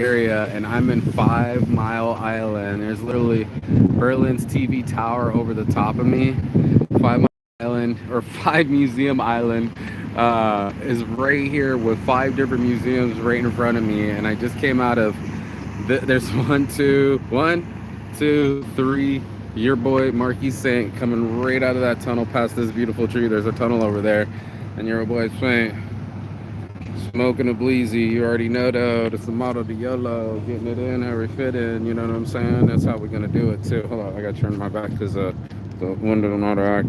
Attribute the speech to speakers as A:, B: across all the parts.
A: area, and I'm in 5 Mile Island. There's literally Berlin's TV tower over the top of me. 5 Mile Island, or Five Museum Island, is right here with five different museums right in front of me. And I just came out of there's one, two, three. Your boy Marquis Saint coming right out of that tunnel past this beautiful tree. There's a tunnel over there, and your boy Saint smoking a bleezy. You already know though. It's the model, the yellow, getting it in, every fit in. You know what I'm saying? That's how we're gonna do it too. Hold on, I gotta turn my back because the window not act.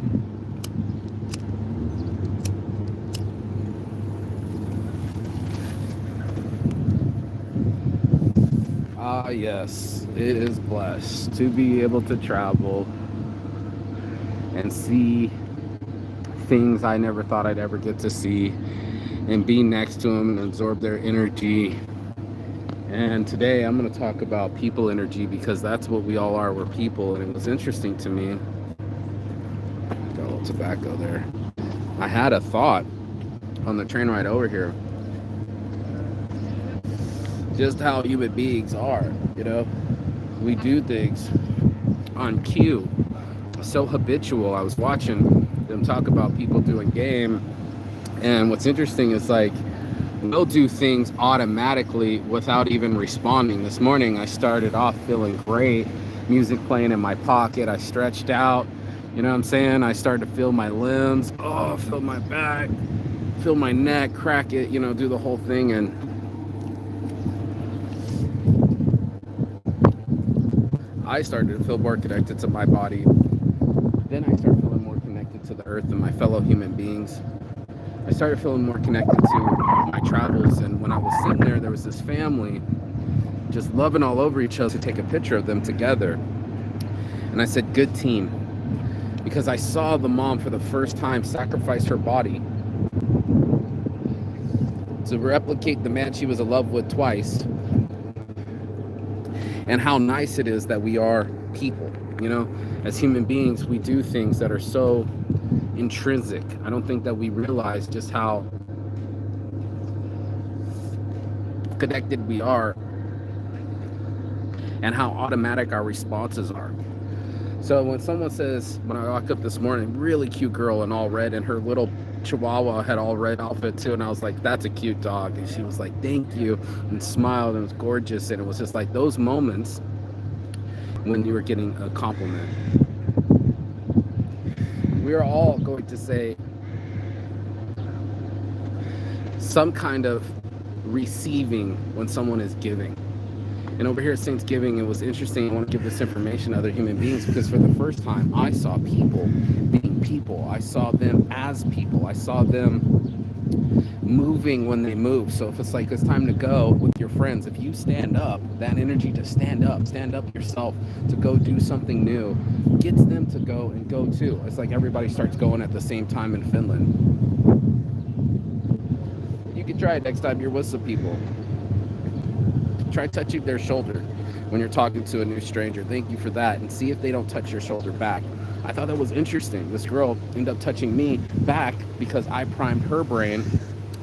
A: Ah, yes, it is blessed to be able to travel and see things I never thought I'd ever get to see, and be next to them and absorb their energy. And today I'm going to talk about people energy, because that's what we all are. We're people. And it was interesting to me. Got a little tobacco there. I had a thought on the train ride over here. Just how human beings are, you know? We do things on cue. So habitual. I was watching them talk about people doing game. And what's interesting is, like, we'll do things automatically without even responding. This morning I started off feeling great, music playing in my pocket. I stretched out, you know what I'm saying? I started to feel my limbs, feel my back, feel my neck, crack it, you know, do the whole thing. And I started to feel more connected to my body. Then I started feeling more connected to the earth and my fellow human beings. I started feeling more connected to my travels. And when I was sitting there was this family just loving all over each other, to take a picture of them together. And I said, good team. Because I saw the mom for the first time sacrifice her body to replicate the man she was in love with twice. And how nice it is that we are people, you know? As human beings, we do things that are so intrinsic. I don't think that we realize just how connected we are and how automatic our responses are. So when someone says, when I walked up this morning, really cute girl in all red, and her little chihuahua had all red outfit too, and I was like, that's a cute dog. And she was like, thank you, and smiled, and it was gorgeous. And it was just like those moments when you were getting a compliment. We are all going to say some kind of receiving when someone is giving. And over here at Saints Giving, it was interesting. I want to give this information to other human beings, because for the first time I saw people being people. I saw them as people. I saw them moving when they move. So if it's like it's time to go with your friends, if you stand up, that energy to stand up yourself, to go do something new, gets them to go and go too. It's like everybody starts going at the same time in Finland. You can try it next time you're with some people. Try touching their shoulder when you're talking to a new stranger. Thank you for that. And see if they don't touch your shoulder back. I thought that was interesting. This girl ended up touching me back because I primed her brain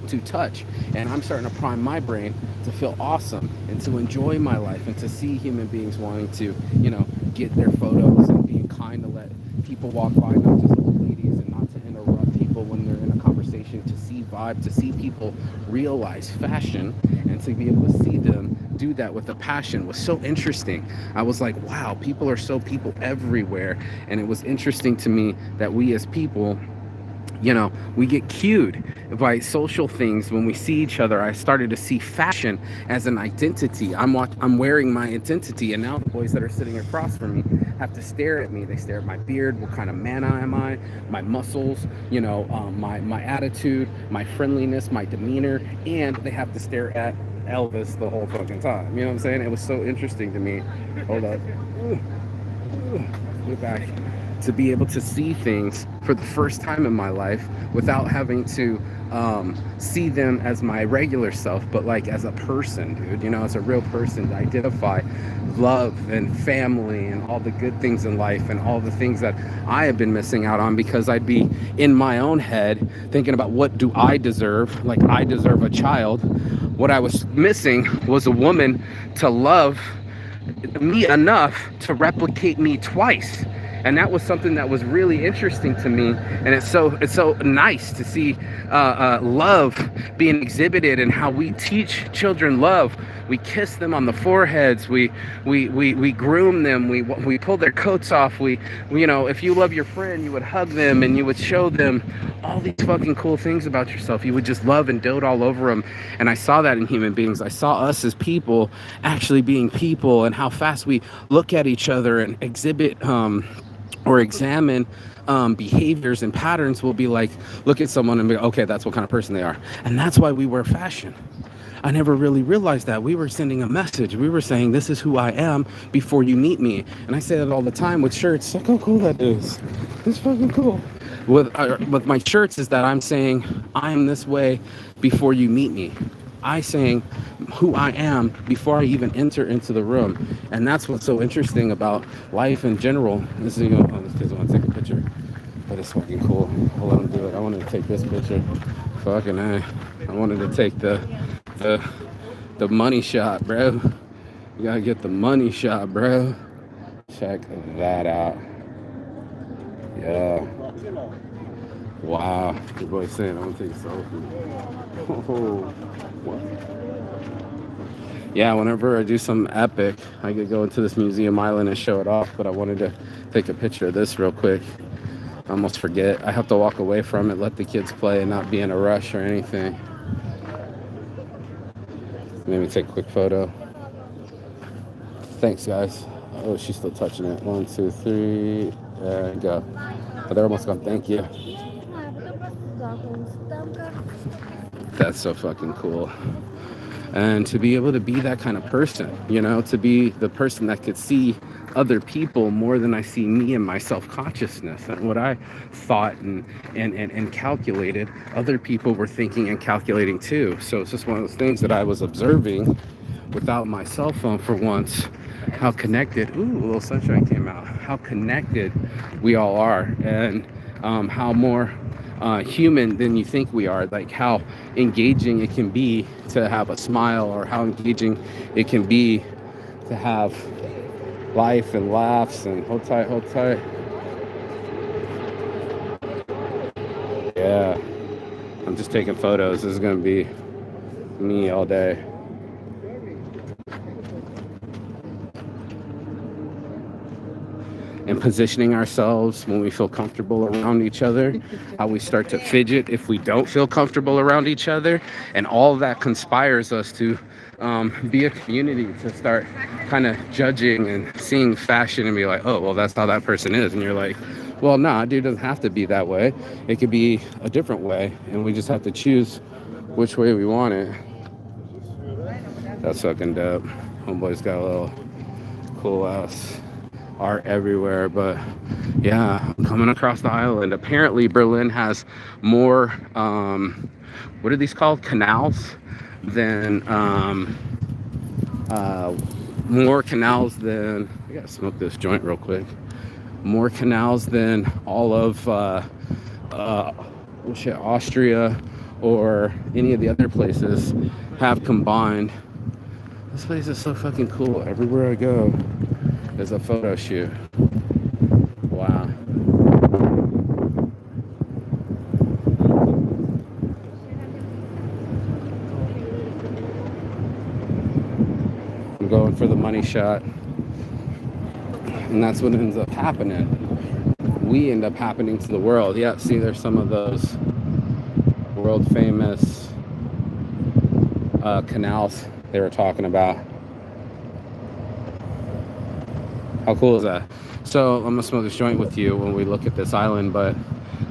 A: to touch. And I'm starting to prime my brain to feel awesome and to enjoy my life and to see human beings wanting to, you know, get their photos and being kind to let people walk by, not just old ladies, and not to interrupt people when they're in a conversation, to see vibe, to see people realize fashion, and to be able to see them do that with a passion was so interesting. I was like, wow, people are so people everywhere. And it was interesting to me that we as people, you know, we get cued by social things when we see each other. I started to see fashion as an identity. I'm wearing my identity, and now the boys that are sitting across from me have to stare at me. They stare at my beard, what kind of man am I, my muscles, you know, my attitude, my friendliness, my demeanor, and they have to stare at Elvis the whole fucking time. You know what I'm saying? It was so interesting to me. Hold up. Get back. To be able to see things for the first time in my life without having to see them as my regular self, but like as a person, dude, you know, as a real person, to identify love and family and all the good things in life and all the things that I have been missing out on because I'd be in my own head thinking about what do I deserve, like I deserve a child, What I was missing was a woman to love me enough to replicate me twice. And that was something that was really interesting to me. And it's so nice to see love being exhibited, and how we teach children love. We kiss them on the foreheads. We groom them. We pull their coats off. We, if you love your friend, you would hug them and you would show them all these fucking cool things about yourself. You would just love and dote all over them. And I saw that in human beings. I saw us as people actually being people, and how fast we look at each other and exhibit or examine behaviors and patterns. Will be like, look at someone and be, okay, that's what kind of person they are. And that's why we wear fashion. I never really realized that. We were sending a message. We were saying, this is who I am before you meet me. And I say that all the time with shirts. Look how cool that is. It's fucking cool. With my shirts is that I'm saying, I'm this way before you meet me. I saying who I am before I even enter into the room. And that's what's so interesting about life in general. This is, this kid want to take a picture. But it's fucking cool. I'll let him do it. I wanted to take this picture. Fucking A. I wanted to take the money shot, bro. You gotta get the money shot, bro. Check that out. Yeah. Wow. Your boy's saying I'm gonna take a selfie. Oh. Yeah, whenever I do some epic, I could go into this museum island and show it off, but I wanted to take a picture of this real quick. I almost forget. I have to walk away from it, let the kids play, and not be in a rush or anything. Maybe take a quick photo. Thanks, guys. Oh, she's still touching it. 1, 2, 3. There you go. Oh, they're almost gone. Thank you. That's so fucking cool. And to be able to be that kind of person, to be the person that could see other people more than I see me and my self-consciousness. And what I thought and calculated, other people were thinking and calculating too. So it's just one of those things that I was observing without my cell phone for once, how connected, a little sunshine came out, how connected we all are, and how more human than you think we are, like how engaging it can be to have a smile, or how engaging it can be to have life and laughs. And hold tight. Yeah, I'm just taking photos. This is gonna be me all day. And positioning ourselves when we feel comfortable around each other, how we start to fidget if we don't feel comfortable around each other. And all of that conspires us to be a community, to start kind of judging and seeing fashion and be like, oh, well, that's how that person is. And you're like, well, nah, dude, it doesn't have to be that way. It could be a different way. And we just have to choose which way we want it. That's fucking dope. Homeboy's got a little cool ass art everywhere. But yeah, I'm coming across the island. Apparently Berlin has more what are these called, canals, than more canals than, I gotta smoke this joint real quick, more canals than all of Austria or any of the other places have combined. This place is so fucking cool. Everywhere I go there's a photo shoot. Wow. I'm going for the money shot. And that's what ends up happening. We end up happening to the world. Yeah, see, there's some of those world famous canals they were talking about. How cool is that? So I'm gonna smoke this joint with you when we look at this island, but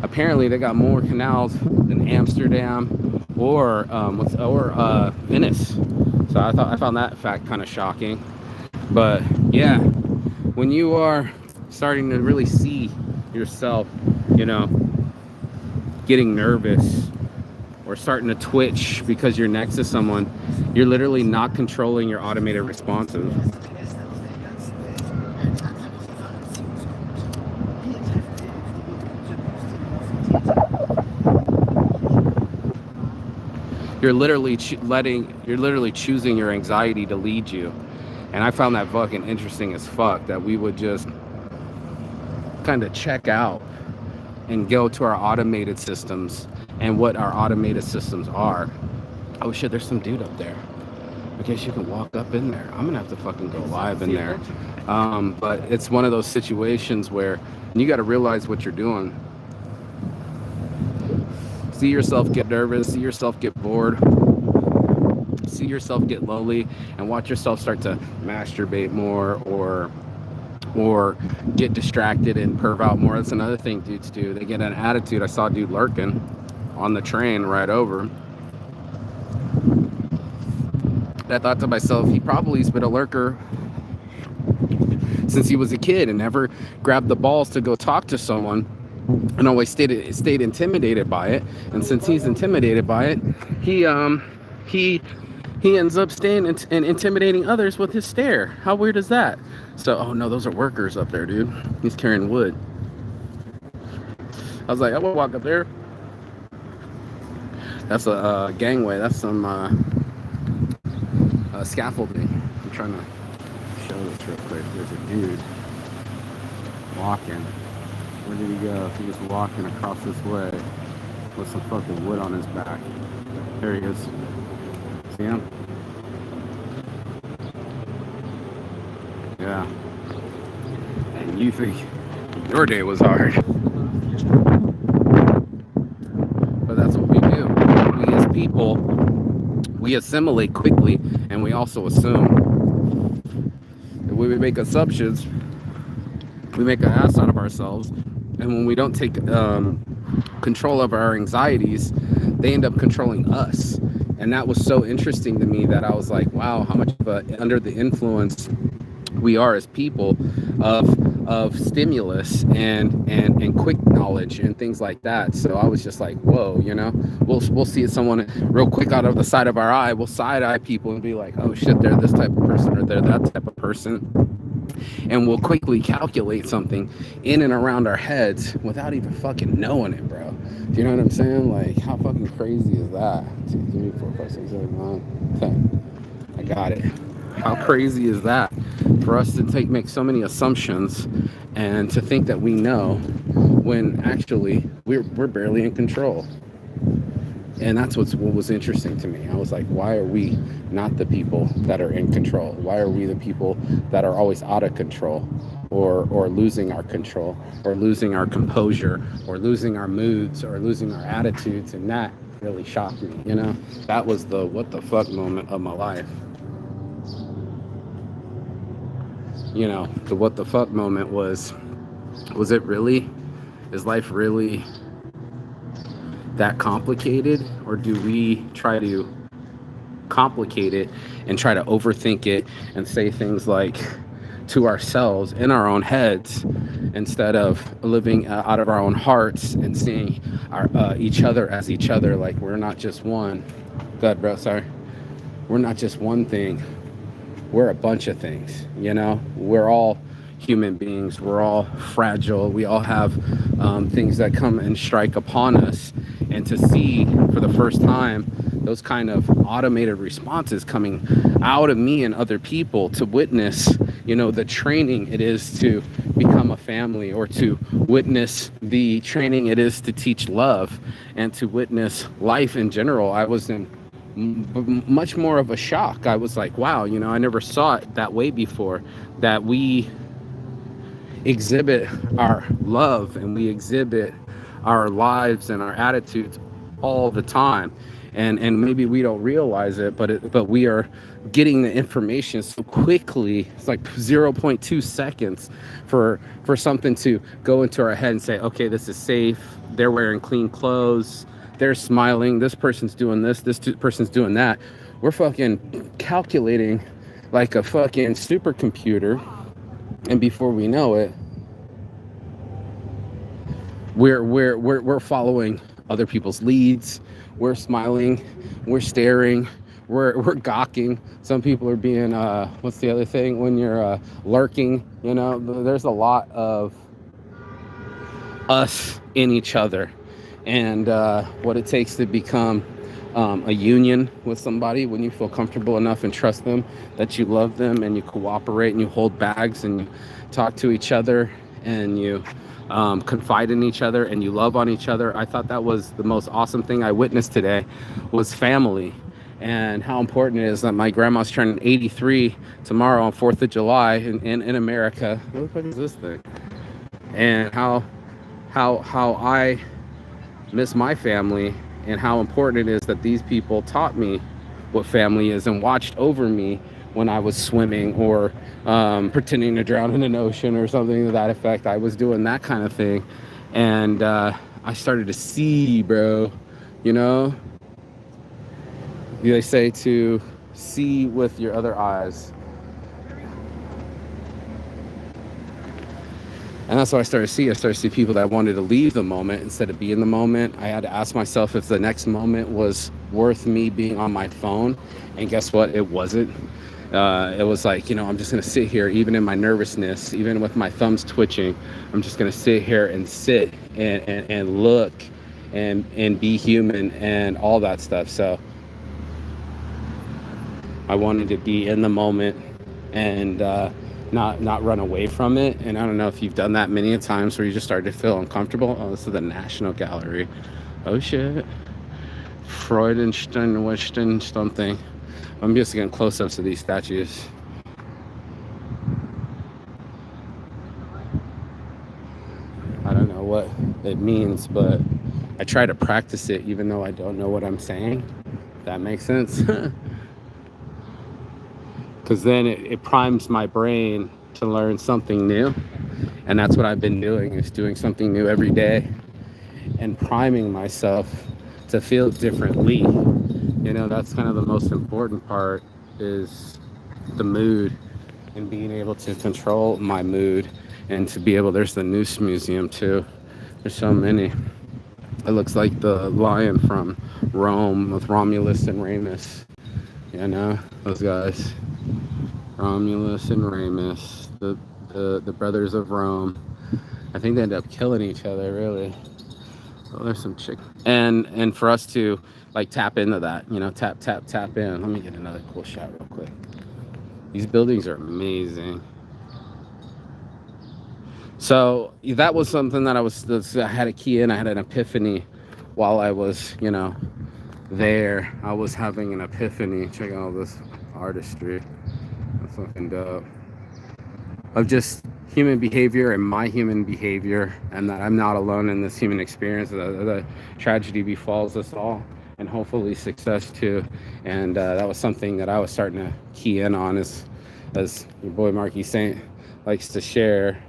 A: apparently they got more canals than Amsterdam or Venice. So I found that fact kind of shocking. But yeah, when you are starting to really see yourself, getting nervous or starting to twitch because you're next to someone, you're literally not controlling your automated responses. you're literally choosing your anxiety to lead you. And I found that fucking interesting as fuck, that we would just kind of check out and go to our automated systems and what our automated systems are. Oh shit, there's some dude up there. I guess you can walk up in there. I'm gonna have to fucking go live in there. But it's one of those situations where you got to realize what you're doing. See yourself get nervous, see yourself get bored, see yourself get lonely, and watch yourself start to masturbate more or get distracted and perv out more. That's another thing dudes do. They get an attitude. I saw a dude lurking on the train right over. I thought to myself, he probably's been a lurker since he was a kid and never grabbed the balls to go talk to someone, and always stayed intimidated by it. And since he's intimidated by it, he ends up staying and intimidating others with his stare. How weird is that? So, oh no, those are workers up there, dude. He's carrying wood. I was like, I will walk up there. That's a gangway. That's some scaffolding. I'm trying to show this real quick. There's a dude walking. Where did he go? He was walking across this way with some fucking wood on his back. There he is. See him? Yeah. And you think your day was hard. But that's what we do. We as people, we assimilate quickly, and we also assume. If we make assumptions, we make an ass out of ourselves. And when we don't take control of our anxieties, they end up controlling us. And that was so interesting to me that I was like, wow, how much of a under the influence we are as people of stimulus and quick knowledge and things like that. So I was just like, whoa, you know, we'll see someone real quick out of the side of our eye. We'll side eye people and be like, oh shit, they're this type of person or they're that type of person. And we'll quickly calculate something in and around our heads without even fucking knowing it, bro. Do you know what I'm saying? Like, how fucking crazy is that? 2, 3, 4, 5, 6, 7, 9, 10. I got it. How crazy is that? For us to make so many assumptions and to think that we know when actually we're barely in control. And that's what was interesting to me. I was like, why are we not the people that are in control? Why are we the people that are always out of control or losing our control or losing our composure or losing our moods or losing our attitudes? And that really shocked me, you know? That was the what the fuck moment of my life. You know, the what the fuck moment was it really? Is life really that complicated, or do we try to complicate it and try to overthink it and say things like to ourselves in our own heads instead of living out of our own hearts and seeing each other as each other? Like, we're not just one. Go ahead, bro. Sorry. We're not just one thing. We're a bunch of things, you know? We're all human beings. We're all fragile. We all have things that come and strike upon us. And to see for the first time those kind of automated responses coming out of me and other people, to witness, you know, the training it is to become a family, or to witness the training it is to teach love, and to witness life in general, I was in much more of a shock. I was like, wow, you know, I never saw it that way before, that we exhibit our love and we exhibit our lives and our attitudes all the time, and maybe we don't realize it, but we are getting the information so quickly. It's like 0.2 seconds for something to go into our head and say, okay, this is safe, they're wearing clean clothes, they're smiling, this person's doing this person's doing that. We're fucking calculating like a fucking supercomputer, and before we know it, we're following other people's leads. We're smiling, we're staring, we're gawking. Some people are being what's the other thing when you're lurking? You know, there's a lot of us in each other, and what it takes to become a union with somebody, when you feel comfortable enough and trust them, that you love them and you cooperate and you hold bags and you talk to each other and you confide in each other and you love on each other. I thought that was the most awesome thing I witnessed today, was family, and how important it is that my grandma's turning 83 tomorrow on 4th of July in America. What the fuck is this thing? And how I miss my family, and how important it is that these people taught me what family is and watched over me when I was swimming or pretending to drown in an ocean or something to that effect. I was doing that kind of thing, and I started to see, bro, you know, they say to see with your other eyes. And that's what I started to see. I started to see people that wanted to leave the moment instead of be in the moment. I had to ask myself if the next moment was worth me being on my phone. And guess what? It wasn't. It was like, you know, I'm just going to sit here, even in my nervousness, even with my thumbs twitching. I'm just going to sit here and sit and look and be human and all that stuff. So I wanted to be in the moment and not run away from it. And I don't know if you've done that many times where you just start to feel uncomfortable. Oh, this is the National Gallery. Oh shit. Freudenstein something. I'm just getting close-ups of these statues. I don't know what it means, but I try to practice it even though I don't know what I'm saying. If that makes sense. Because then it primes my brain to learn something new. And that's what I've been doing, is doing something new every day and priming myself to feel differently. You know, that's kind of the most important part, is the mood and being able to control my mood and to be able, there's the Noose Museum too. There's so many. It looks like the lion from Rome with Romulus and Remus. You know, those guys. Romulus and Remus, the brothers of Rome. I think they end up killing each other, really. Oh, there's some chick. And for us to like tap into that, you know, tap in. Let me get another cool shot real quick. These buildings are amazing. So that was something that I had a key in. I had an epiphany while I was, you know, there. I was having an epiphany. Check out all this artistry. That's fucking dope. Of just human behavior and my human behavior, and that I'm not alone in this human experience. The tragedy befalls us all, and hopefully success too. And that was something that I was starting to key in on, as your boy Marky Saint likes to share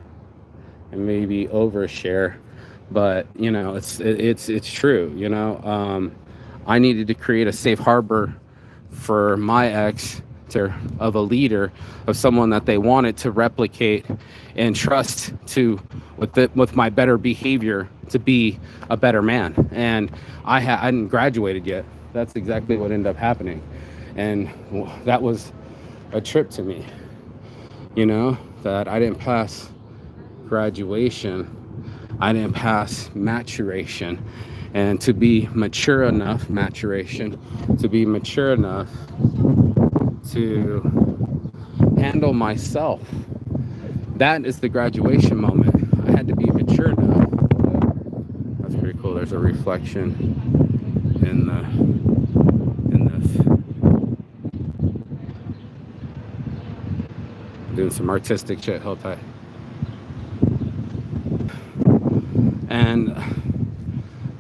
A: and maybe overshare. But you know, it's true. You know, I needed to create a safe harbor for my ex, of a leader, of someone that they wanted to replicate and trust to with my better behavior to be a better man. And I hadn't graduated yet. That's exactly what ended up happening. And that was a trip to me, you know, that I didn't pass graduation. I didn't pass maturation. And to be mature enough, to be mature enough to handle myself. That is the graduation moment. I had to be mature enough. That's pretty cool. There's a reflection in this. Doing some artistic shit. Hold tight. And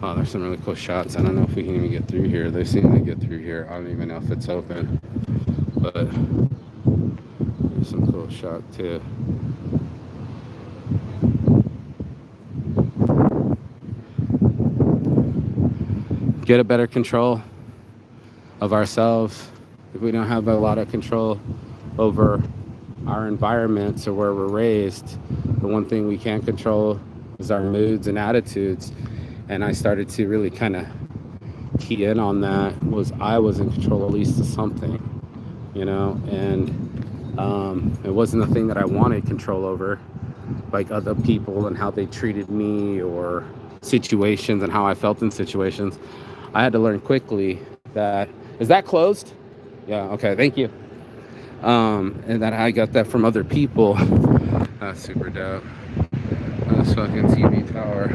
A: oh, there's some really cool shots. I don't know if we can even get through here. They seem to get through here. I don't even know if it's open. But there's some cool shot too. Get a better control of ourselves. If we don't have a lot of control over our environments or where we're raised, the one thing we can't control is our moods and attitudes. And I started to really kind of key in on that. I was in control at least of something. You know, and it wasn't the thing that I wanted control over, like other people and how they treated me, or situations and how I felt in situations. I had to learn quickly that. Is that closed? Yeah, okay, thank you. And that I got that from other people. That's super dope. This fucking TV tower.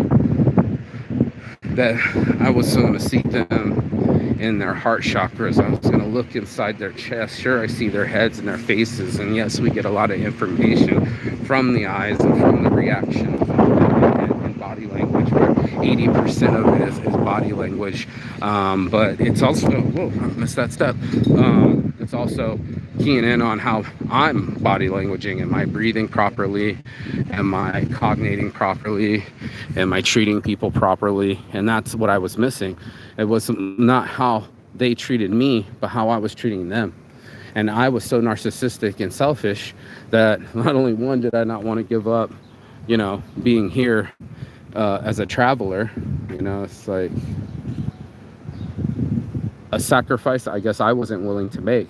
A: That I was going to seek them in their heart chakras. I was going to look inside their chest. Sure, I see their heads and their faces, and yes, we get a lot of information from the eyes and from the reactions and body language, where 80% of it is body language. But it's also, whoa, I missed that step. It's also keying in on how I'm body languaging. Am I breathing properly? Am I cognating properly? Am I treating people properly? And that's what I was missing. It was not how they treated me, but how I was treating them. And I was so narcissistic and selfish that not only one, did I not want to give up, being here as a traveler. It's like a sacrifice I guess I wasn't willing to make.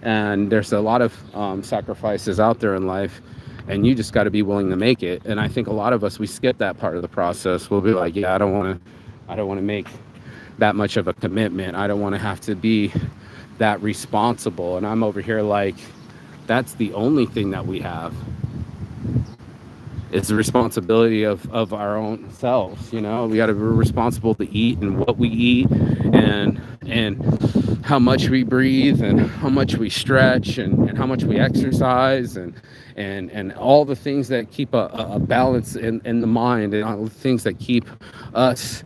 A: And there's a lot of sacrifices out there in life, and you just got to be willing to make it. And I think a lot of us, we skip that part of the process. We'll be like, yeah, I don't want to make that much of a commitment. I don't want to have to be that responsible. And I'm over here like, that's the only thing that we have. It's the responsibility of our own selves. We got to be responsible to eat and what we eat, and how much we breathe, and how much we stretch, and how much we exercise, and all the things that keep a balance in the mind, and all the things that keep us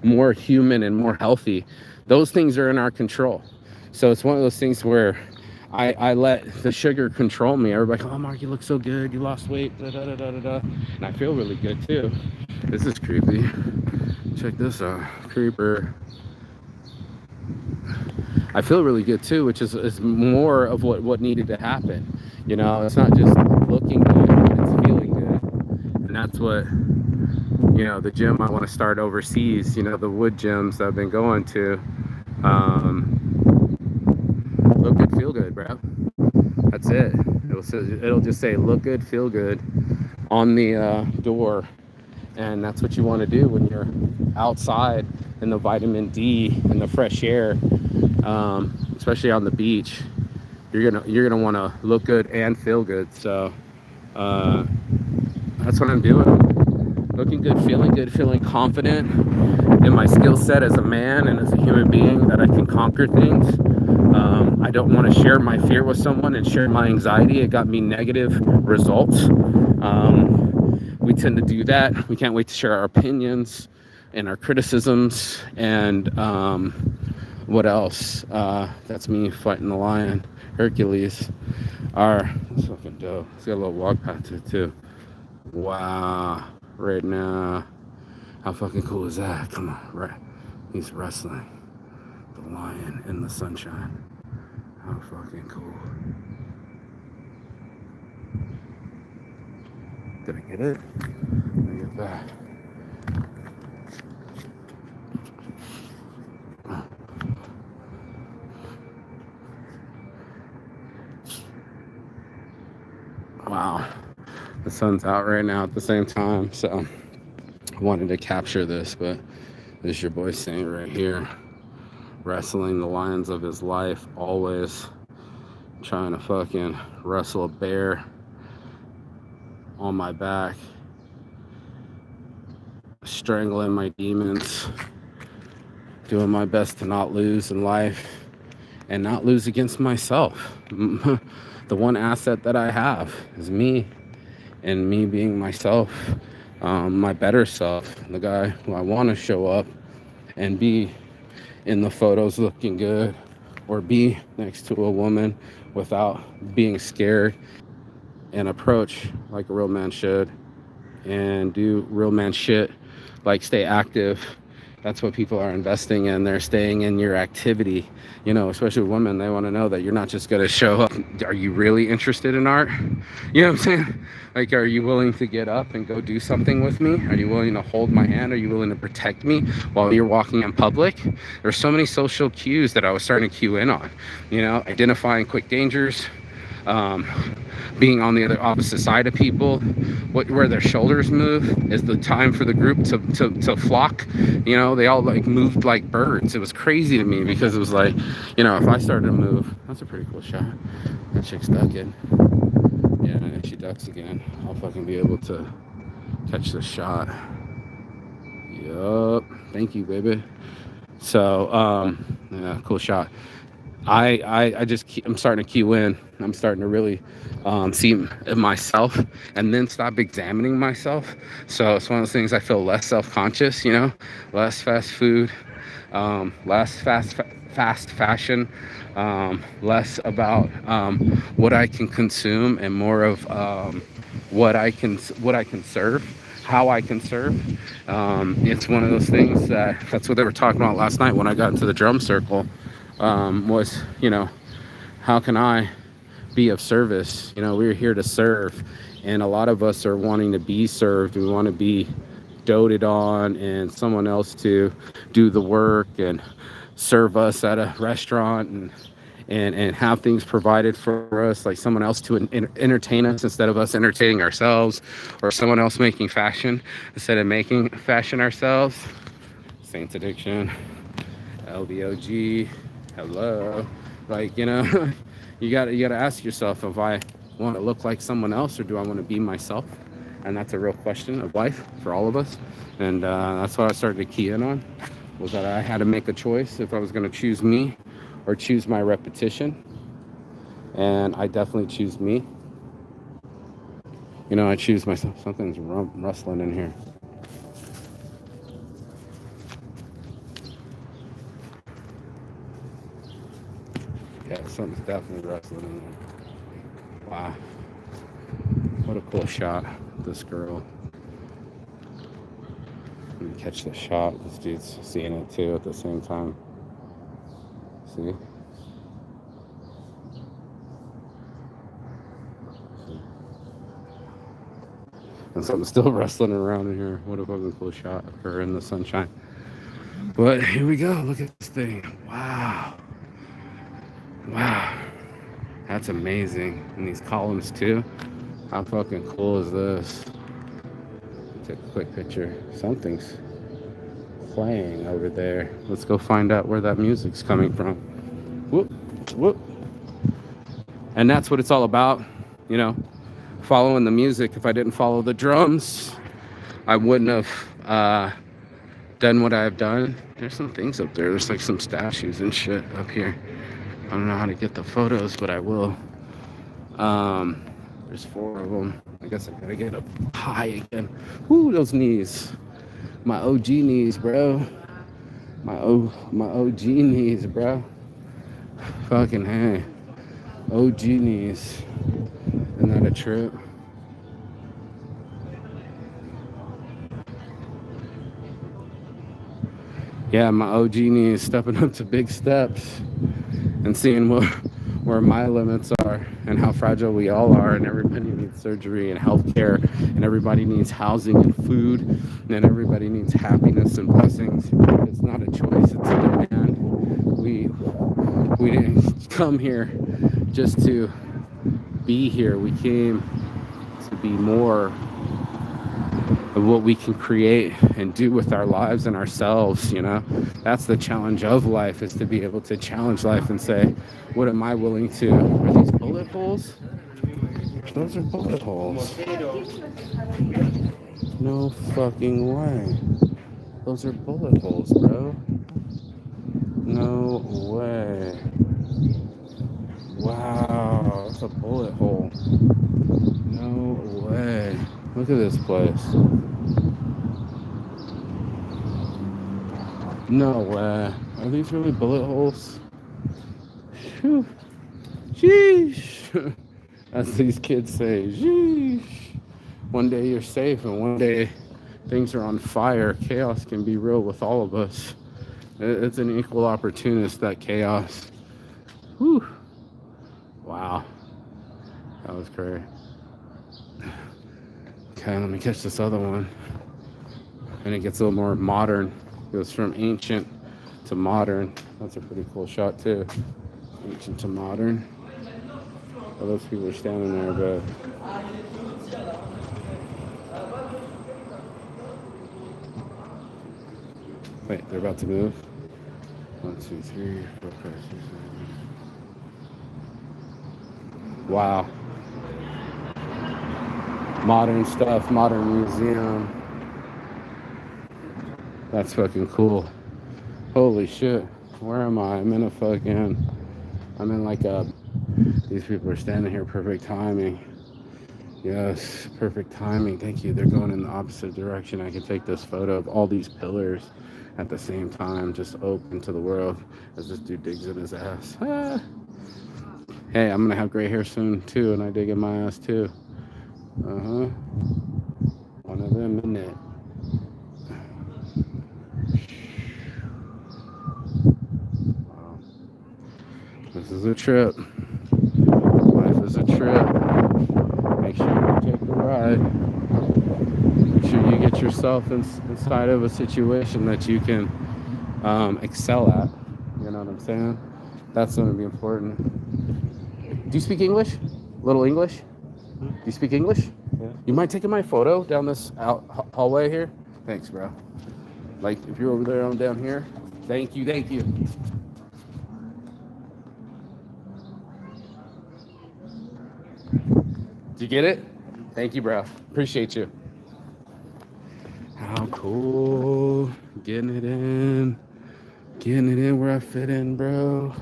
A: more human and more healthy. Those things are in our control. So it's one of those things where I let the sugar control me. Everybody's like, oh, Mark, you look so good. You lost weight. Da, da, da, da, da. And I feel really good, too. This is creepy. Check this out. Creeper. I feel really good, too, which is more of what needed to happen. It's not just looking good, but it's feeling good. And that's what, the gym I want to start overseas, the wood gyms that I've been going to. Look good, feel good, bro. That's it. It'll just say look good, feel good on the door. And that's what you want to do when you're outside in the vitamin D and the fresh air, especially on the beach. You're gonna want to look good and feel good. So that's what I'm doing. Looking good, feeling confident in my skill set as a man and as a human being, that I can conquer things. I don't want to share my fear with someone and share my anxiety. It got me negative results. We tend to do that. We can't wait to share our opinions and our criticisms. And what else? That's me fighting the lion, Hercules. That's fucking dope. It's got a little walk path to it too. Wow. Right now. How fucking cool is that? Come on, right. He's wrestling the lion in the sunshine. How fucking cool. Did I get it? Let me get that. Wow. The sun's out right now at the same time, so I wanted to capture this, but this is your boy Saint right here, wrestling the lions of his life, always trying to fucking wrestle a bear on my back, strangling my demons, doing my best to not lose in life and not lose against myself. The one asset that I have is me, and me being myself, my better self, the guy who I want to show up and be in the photos looking good, or be next to a woman without being scared, and approach like a real man should, and do real man shit, like stay active. That's what people are investing in. They're staying in your activity, especially women. They want to know that you're not just going to show up. Are you really interested in art? You know what I'm saying? Like, are you willing to get up and go do something with me? Are you willing to hold my hand? Are you willing to protect me while you're walking in public? There's so many social cues that I was starting to cue in on, identifying quick dangers, being on the other opposite side of people, where their shoulders move is the time for the group to flock. You know, they all like moved like birds. It was crazy to me because it was like, you know, if I started to move, that's a pretty cool shot. That chick's ducking. Yeah, and if she ducks again, I'll fucking be able to catch the shot. Yup. Thank you, baby. So, yeah, cool shot. I'm starting to cue in. I'm starting to really see myself and then stop examining myself. So it's one of those things I feel less self-conscious, you know, less fast food, less fast fashion, less about what I can consume and more of what I can serve, how I can serve. It's one of those things that's what they were talking about last night when I got into the drum circle. Was, you know, how can I be of service? You know, we're here to serve, and a lot of us are wanting to be served. We want to be doted on and someone else to do the work and serve us at a restaurant and have things provided for us, like someone else to entertain us instead of us entertaining ourselves, or someone else making fashion instead of making fashion ourselves. Saints Addiction, LBOG. Hello. Like, you know, you gotta ask yourself, if I want to look like someone else or do I want to be myself? And that's a real question of life for all of us. And that's what I started to key in on, was that I had to make a choice if I was going to choose me or choose my repetition. And I definitely choose me. You know, I choose myself. Something's rustling in here. Yeah, something's definitely rustling in there. Wow. What a cool shot, this girl. Let me catch the shot. This dude's seeing it too at the same time. See? And something's still rustling around in here. What a fucking cool shot of her in the sunshine. But here we go. Look at this thing. Wow. Wow. That's amazing. And these columns too. How fucking cool is this? Take a quick picture. Something's playing over there. Let's go find out where that music's coming from. Whoop, whoop. And that's what it's all about, you know, following the music. If I didn't follow the drums, I wouldn't have done what I've done. There's some things up there. There's like some statues and shit up here. I don't know how to get the photos, but I will. There's 4 of them. I guess I gotta get up high again. Whoo, those knees. My OG knees, bro. My OG knees, bro. Fucking hey. OG knees. Isn't that a trip? Yeah, my OG knees stepping up to big steps and seeing where my limits are and how fragile we all are, and everybody needs surgery and healthcare, and everybody needs housing and food, and everybody needs happiness and blessings. It's not a choice, it's a demand. We didn't come here just to be here. We came to be more of what we can create and do with our lives and ourselves, you know. That's the challenge of life, is to be able to challenge life and say, what am I willing to? Are these bullet holes? Those are bullet holes. No fucking way. Those are bullet holes, bro. No way. Wow, that's a bullet hole. No way. Look at this place. No way. Are these really bullet holes? Whew. Sheesh. As these kids say, sheesh. One day you're safe and one day things are on fire. Chaos can be real with all of us. It's an equal opportunist, that chaos. Whew. Wow. That was great. Okay, let me catch this other one. And it gets a little more modern. It goes from ancient to modern. That's a pretty cool shot too. Ancient to modern. All those people are standing there, but wait, they're about to move. 1, 2, 3, 4, 5, 6, 7. Wow. Modern stuff, modern museum. That's fucking cool. Holy shit. Where am I? I'm in like a, these people are standing here, perfect timing. Yes, perfect timing. Thank you. They're going in the opposite direction. I can take this photo of all these pillars at the same time, just open to the world as this dude digs in his ass. Ah. Hey, I'm gonna have gray hair soon too, and I dig in my ass too. One of them in it. Wow. This is a trip. Life is a trip. Make sure you take the ride. Make sure you get yourself inside of a situation that you can excel at. You know what I'm saying? That's going to be important. Do you speak English? Little English? Do you speak English? Yeah. You mind taking my photo down this hallway here? Thanks, bro. Like, if you're over there, I'm down here. Thank you, thank you. Did you get it? Thank you, bro. Appreciate you. How cool. Getting it in. Getting it in where I fit in, bro.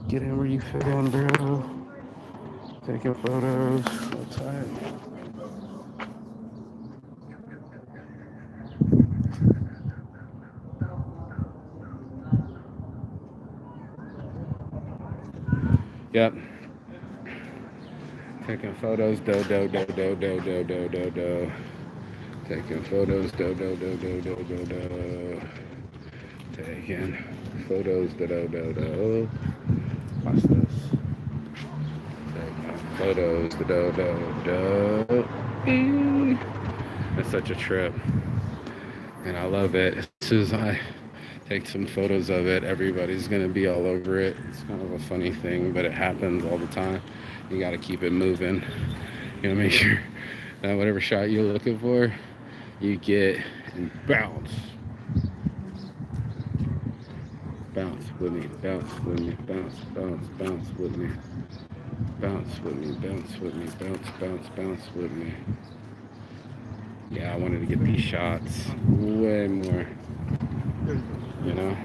A: Get in where you fit in, bro. Taking photos. So tight. Yep. Taking photos, do. Taking photos, do. Taking photos, do. Watch this. Taking photos, do. It's such a trip. And I love it. As soon as I take some photos of it, everybody's gonna be all over it. It's kind of a funny thing, but it happens all the time. You gotta keep it moving. You gotta make sure that whatever shot you're looking for, you get and bounce. Bounce with me, bounce with me, bounce with me. Bounce with me, bounce with me, bounce with me. Yeah, I wanted to get these shots way more, you know,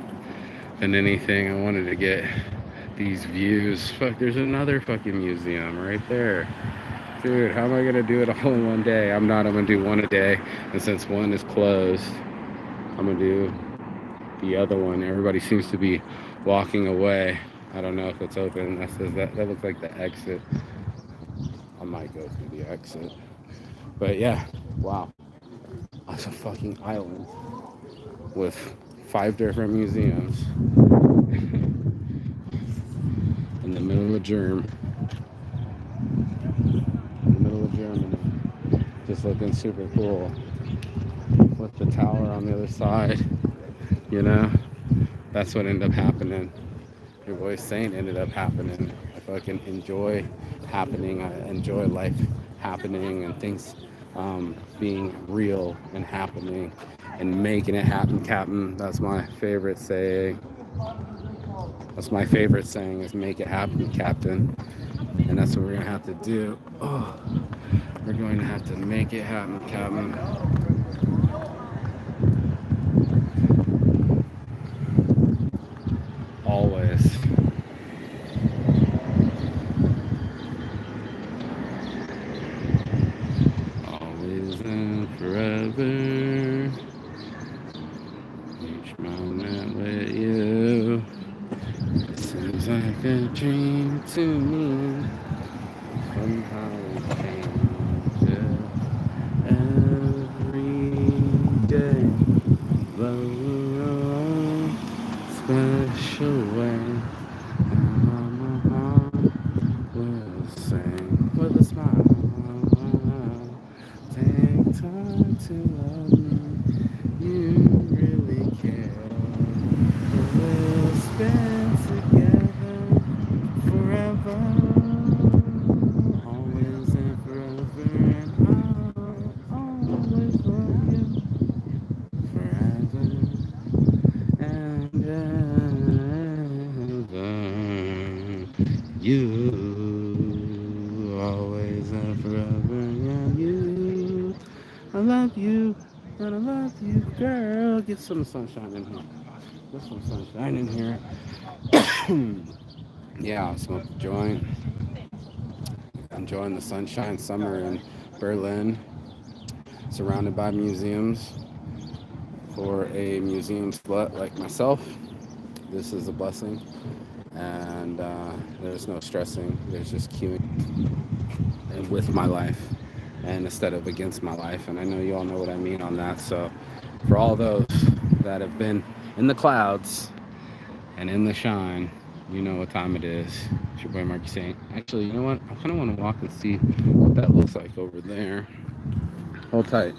A: than anything. I wanted to get these views. Fuck, there's another fucking museum right there. Dude, how am I gonna do it all in one day? I'm gonna do one a day. And since one is closed, I'm gonna do the other one. Everybody seems to be walking away. I don't know if it's open. That looks like the exit. I might go through the exit. But yeah, wow. That's a fucking island with 5 different museums in the middle of Germany. Just looking super cool with the tower on the other side. You know, that's what ended up happening. Your boy Saint ended up happening. I fucking enjoy happening. I enjoy life happening and things being real and happening and making it happen, Captain. That's my favorite saying. That's my favorite saying is make it happen, Captain. And that's what we're gonna have to do. Oh, we're going to have to make it happen, Captain. Always. Always and forever. Each moment with you. It seems like a dream to me. Somehow it changes every day. Love your special way. And my heart will sing with a smile. Take time to love me. You really care. We'll spend together forever. always and forever. Yeah, you. I love you. And I love you, girl. Get some sunshine in here. Get some sunshine in here. Yeah, I'll smoke a joint. Enjoying the sunshine summer in Berlin. Surrounded by museums. For a museum slut like myself, this is a blessing. And there's no stressing. There's just queuing and with my life and instead of against my life. And I know you all know what I mean on that. So for all those that have been in the clouds and in the shine, you know what time it is. It's your boy Marky Saint. Actually, you know what? I kind of want to walk and see what that looks like over there. Hold tight.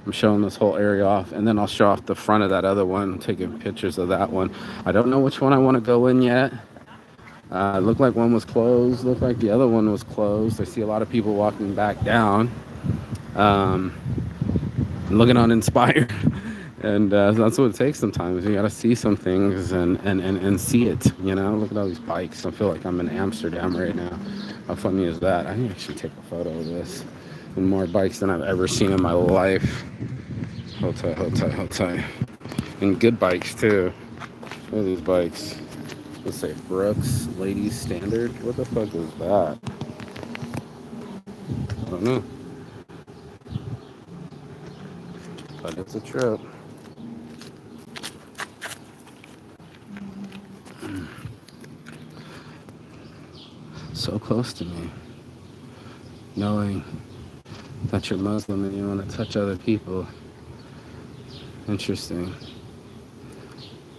A: I'm showing this whole area off, and then I'll show off the front of that other one, taking pictures of that one. I don't know which one I want to go in yet. Looked like one was closed. Looked like the other one was closed. I see a lot of people walking back down, looking uninspired. And that's what it takes sometimes. You got to see some things and see it, you know? Look at all these bikes. I feel like I'm in Amsterdam right now. How funny is that? I need to actually take a photo of this. And more bikes than I've ever seen in my life. Hold tight, hold tight, hold tight. And good bikes, too. Look at these bikes. Let's say Brooks Ladies Standard. What the fuck is that? I don't know. But it's a trip. So close to me. Knowing that you're Muslim and you want to touch other people. Interesting.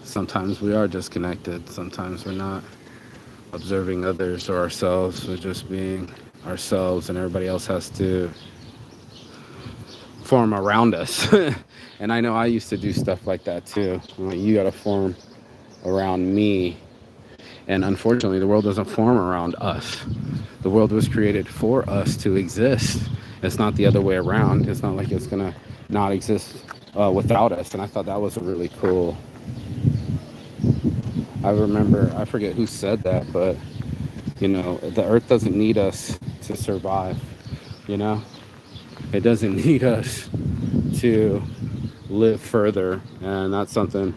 A: Sometimes we are disconnected. Sometimes we're not. Observing others or ourselves, or just being ourselves, and everybody else has to form around us. And I know I used to do stuff like that too. You got to form around me. And unfortunately, the world doesn't form around us. The world was created for us to exist. It's not the other way around. It's not like it's going to not exist without us. And I thought that was a really cool. I remember, I forget who said that, but, you know, the earth doesn't need us to survive, you know? It doesn't need us to live further. And that's something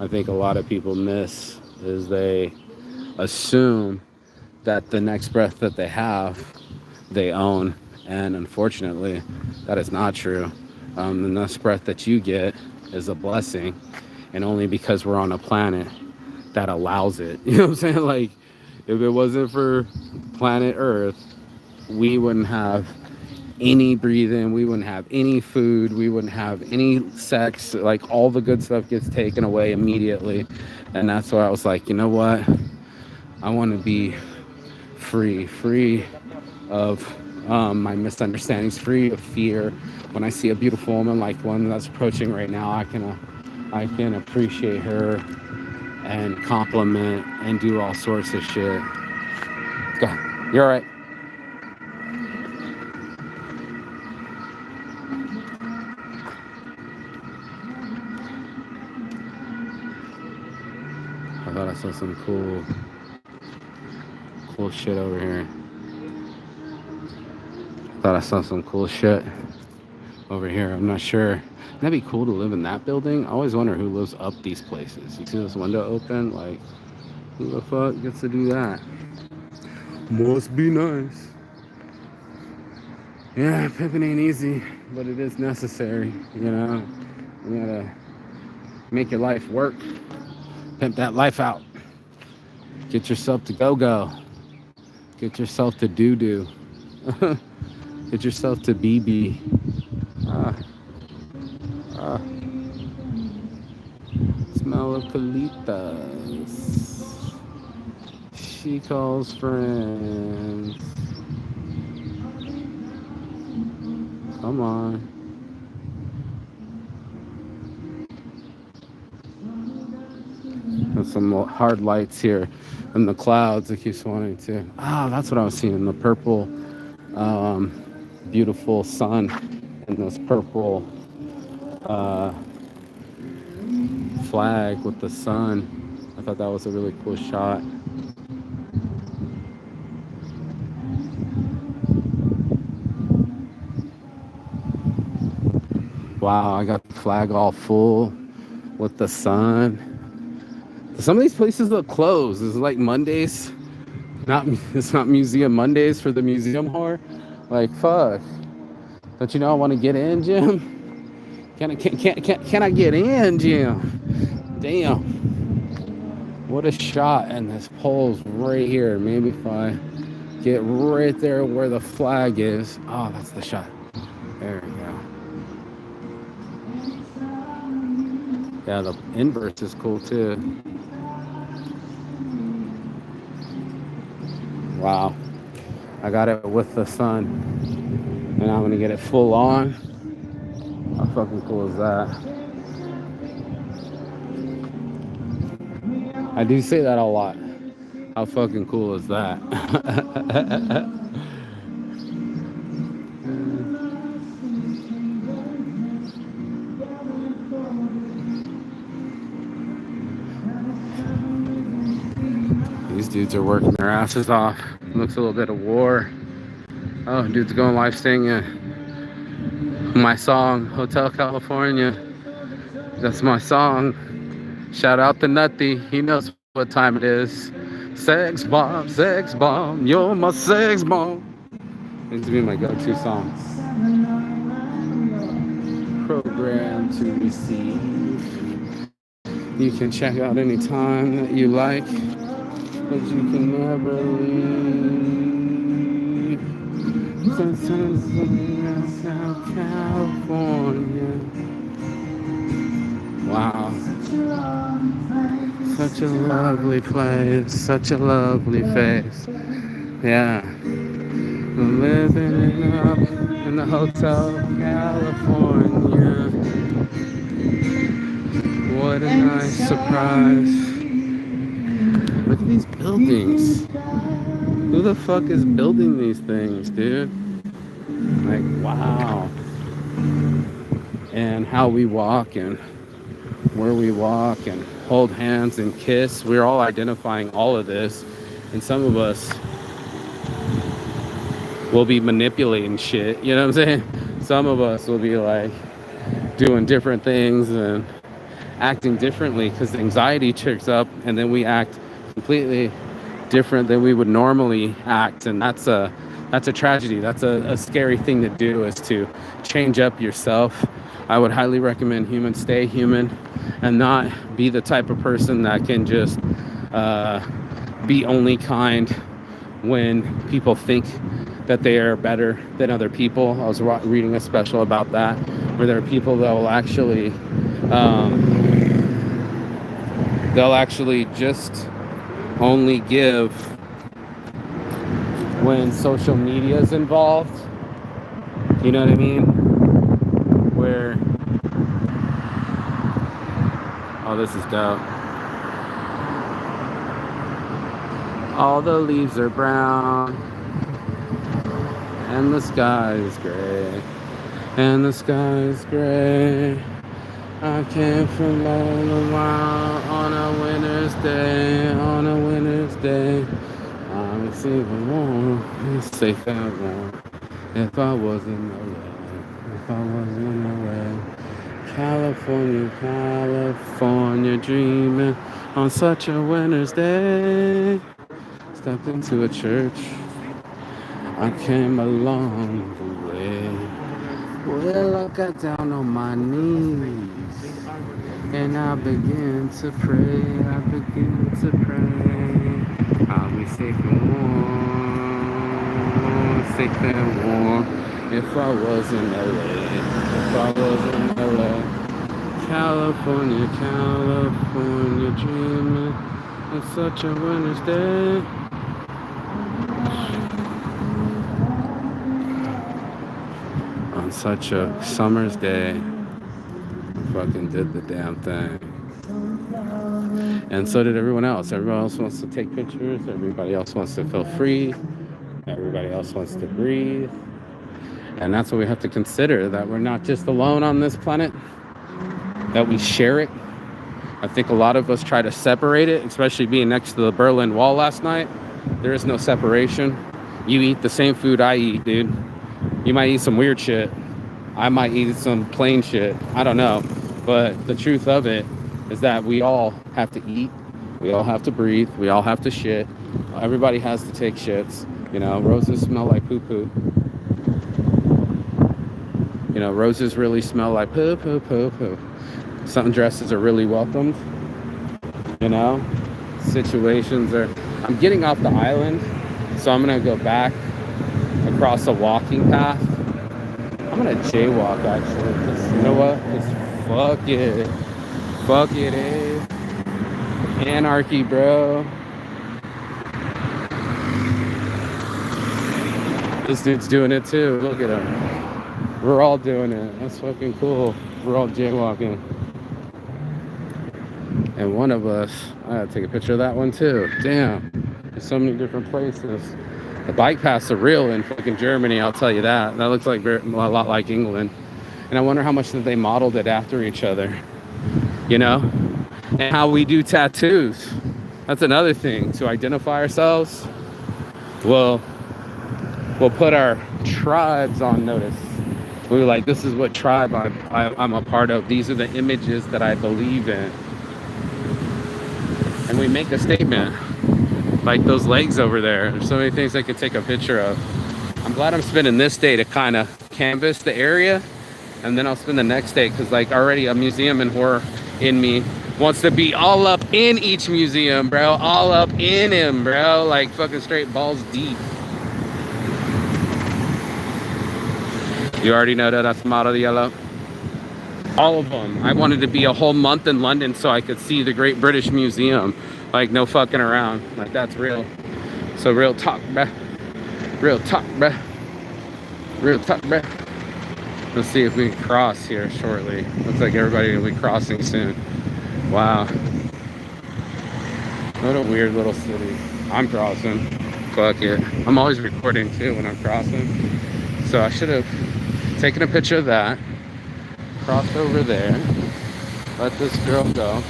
A: I think a lot of people miss, is they assume that the next breath that they have, they own. And unfortunately, that is not true. The next breath that you get is a blessing, and only because we're on a planet that allows it. You know what I'm saying? Like, if it wasn't for planet Earth, we wouldn't have any breathing, we wouldn't have any food, we wouldn't have any sex. Like, all the good stuff gets taken away immediately. And that's why I was like, you know what? I want to be free of my misunderstandings, free of fear. When I see a beautiful woman like one that's approaching right now, I can appreciate her and compliment and do all sorts of shit. Go. You're all right. I thought I saw some cool shit over here. Thought I saw some cool shit over here. I'm not sure. That'd be cool to live in that building. I always wonder who lives up these places. You see this window open? Like, who the fuck gets to do that? Must be nice. Yeah, pimping ain't easy, but it is necessary, you know? You gotta make your life work. Pimp that life out. Get yourself to go-go. Get yourself to doo-doo. Get yourself to BB. Smell of colitas. She calls friends. Come on. There's some hard lights here in the clouds. It keeps wanting to. That's what I was seeing. The purple, beautiful sun and this purple flag with the sun. I thought that was a really cool shot. Wow, I got the flag all full with the sun. Some of these places look closed. It's like Mondays. It's not museum Mondays for the museum whore. Like fuck. Don't you know I want to get in, Jim? Can I get in, Jim? Damn. What a shot. And this pole's right here. Maybe if I get right there where the flag is. Oh, that's the shot. There we go. Yeah, the inverse is cool too. Wow. I got it with the sun. And I'm gonna get it full on. How fucking cool is that? I do say that a lot. How fucking cool is that? These dudes are working their asses off. Looks a little bit of war. Oh, dude's going live singing my song, Hotel California. That's my song. Shout out to Nutty. He knows what time it is. Sex bomb, you're my sex bomb. Needs to be my go-to song. Program to receive. You can check out any time that you like, but you can never leave. South California. Wow. Such a lovely place, such a lovely face. Yeah. Living up in the Hotel California. What a nice surprise. Look at these buildings. Who the fuck is building these things, dude? Like, wow. And how we walk and where we walk and hold hands and kiss. We're all identifying all of this. And some of us will be manipulating shit. You know what I'm saying? Some of us will be like doing different things and acting differently because anxiety trips up, and then we act completely different than we would normally act. And that's a tragedy. That's a scary thing to do, is to change up yourself. I would highly recommend humans stay human and not be the type of person that can just be only kind when people think that they are better than other people. I was reading a special about that, where there are people that will actually just only give when social media is involved. You know what I mean? Where, oh, this is dope. All the leaves are brown and the sky is gray, and the sky is gray. I came from all a while on a winter's day, on a winter's day. I'm even warm, it's safe and warm. If I wasn't away, if I wasn't away. California, California, dreaming on such a winter's day. Stepped into a church, I came a long way. Well, I got down on my knees and I began to pray, I began to pray. I'll be safe and warm, safe and warm. If I was in LA, if I was in LA. California, California, dreaming on such a winter's day. On such a summer's day, fucking did the damn thing. And so did everyone else. Everyone else wants to take pictures. Everybody else wants to feel free. Everybody else wants to breathe. And that's what we have to consider, that we're not just alone on this planet, that we share it. I think a lot of us try to separate it, especially being next to the Berlin Wall last night. There is no separation. You eat the same food I eat, dude. You might eat some weird shit, I might eat some plain shit. I don't know. But the truth of it is that we all have to eat. We all have to breathe. We all have to shit. Everybody has to take shits. You know, roses smell like poo poo. You know, roses really smell like poo poo poo poo. Sundresses are really welcomed. You know, situations are. I'm getting off the island, so I'm gonna go back across a walking path. I'm gonna jaywalk actually, because you know what? Because fuck it, eh? Anarchy, bro. This dude's doing it too. Look at him. We're all doing it. That's fucking cool. We're all jaywalking. And one of us, I gotta take a picture of that one too. Damn. There's so many different places. The bike paths are real in fucking Germany, I'll tell you that. That looks like a lot like England. And I wonder how much that they modeled it after each other. You know? And how we do tattoos. That's another thing. To identify ourselves, we'll put our tribes on notice. We're like, this is what tribe I'm a part of. These are the images that I believe in. And we make a statement. Like those legs over there. There's so many things I could take a picture of. I'm glad I'm spending this day to kind of canvas the area. And then I'll spend the next day, because like already a museum and horror in me wants to be all up in each museum, bro. All up in him, bro. Like fucking straight balls deep. You already know that that's Motto the Yellow. All of them. I wanted to be a whole month in London so I could see the Great British Museum. Like, no fucking around. Like, that's real. So, real talk, bruh. Real talk, bruh. Real talk, bruh. Let's see if we can cross here shortly. Looks like everybody will be crossing soon. Wow. What a weird little city. I'm crossing. Fuck it. I'm always recording, too, when I'm crossing. So, I should have taken a picture of that. Crossed over there. Let this girl go.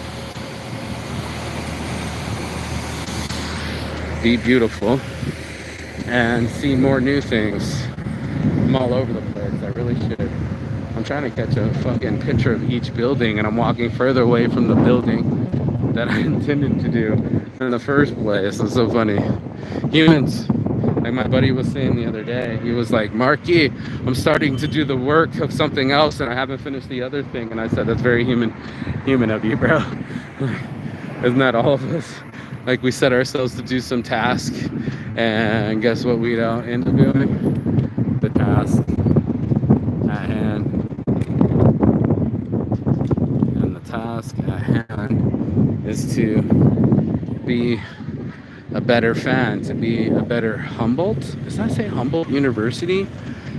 A: Be beautiful. And see more new things. I'm all over the place. I really should. I'm trying to catch a fucking picture of each building, and I'm walking further away from the building that I intended to do in the first place. It's so funny. Humans. Like my buddy was saying the other day, he was like, Marky, I'm starting to do the work of something else and I haven't finished the other thing. And I said, that's very human of you, bro. Isn't that all of us? Like we set ourselves to do some task, and guess what we don't end up doing? The task at hand. And the task at hand is to be a better fan, to be a better Humboldt. Does that say Humboldt University?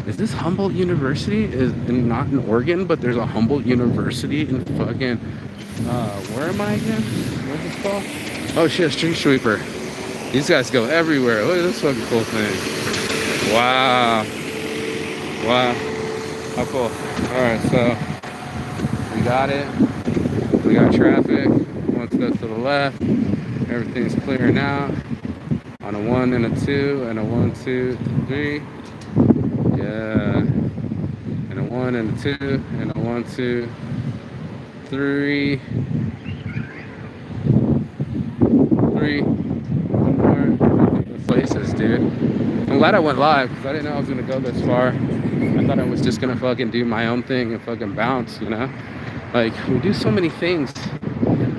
A: Is this Humboldt University? Is not in Oregon, but there's a Humboldt University in fucking where am I again? What's it called? Oh shit, Street Sweeper. These guys go everywhere. Look at this fucking cool thing. Wow. Wow. How cool. Alright, so we got it. We got traffic. One step to the left. Everything's clear now. On a 1 and a 2 and a 1, 2, 3. Yeah. And a 1 and a 2 and a 1, 2, 3. 3. One more. The places, dude. I'm glad I went live because I didn't know I was gonna go this far. I thought I was just gonna fucking do my own thing and fucking bounce, you know? Like we do so many things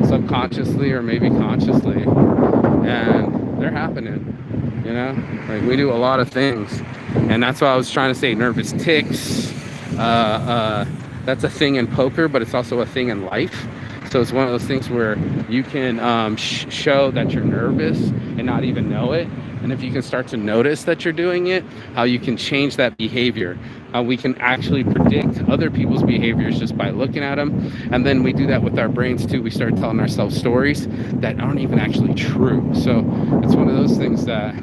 A: subconsciously or maybe consciously, and they're happening, you know? Like we do a lot of things, and that's why I was trying to say nervous tics. That's a thing in poker, but it's also a thing in life. So it's one of those things where you can show that you're nervous and not even know it. And if you can start to notice that you're doing it, how you can change that behavior. We can actually predict other people's behaviors just by looking at them. And then we do that with our brains too. We start telling ourselves stories that aren't even actually true. So it's one of those things that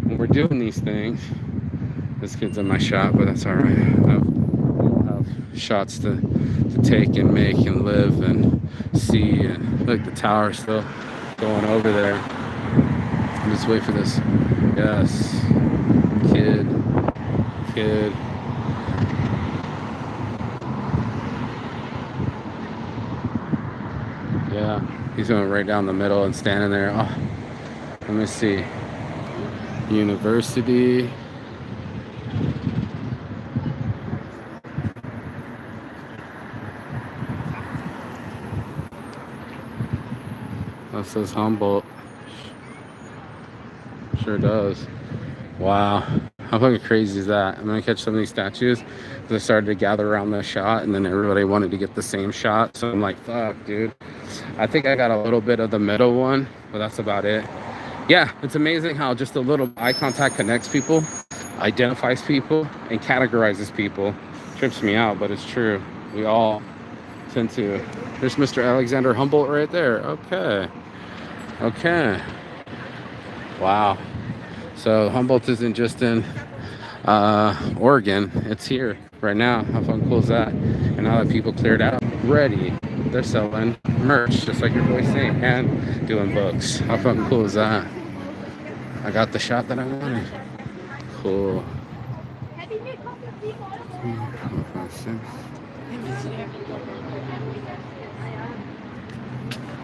A: when we're doing these things, this kid's in my shot, but that's all right. I'll have shots to take and make and live and see. And look, the tower's still going over there. Just wait for this. Yes. Kid. Yeah, he's going right down the middle and standing there. Oh, let me see. University. That says Humboldt. Sure does. Wow. How fucking crazy is that? I'm gonna catch some of these statues because I started to gather around the shot and then everybody wanted to get the same shot. So I'm like, fuck, dude. I think I got a little bit of the middle one, but that's about it. Yeah, it's amazing how just a little eye contact connects people, identifies people, and categorizes people. Trips me out, but it's true. We all tend to. There's Mr. Alexander Humboldt right there. Okay. Okay. Wow. So Humboldt isn't just in Oregon, it's here right now. How fun cool is that? And now that people cleared out, ready, they're selling merch, just like your boy saying, and doing books. How fucking cool is that? I got the shot that I wanted. Cool.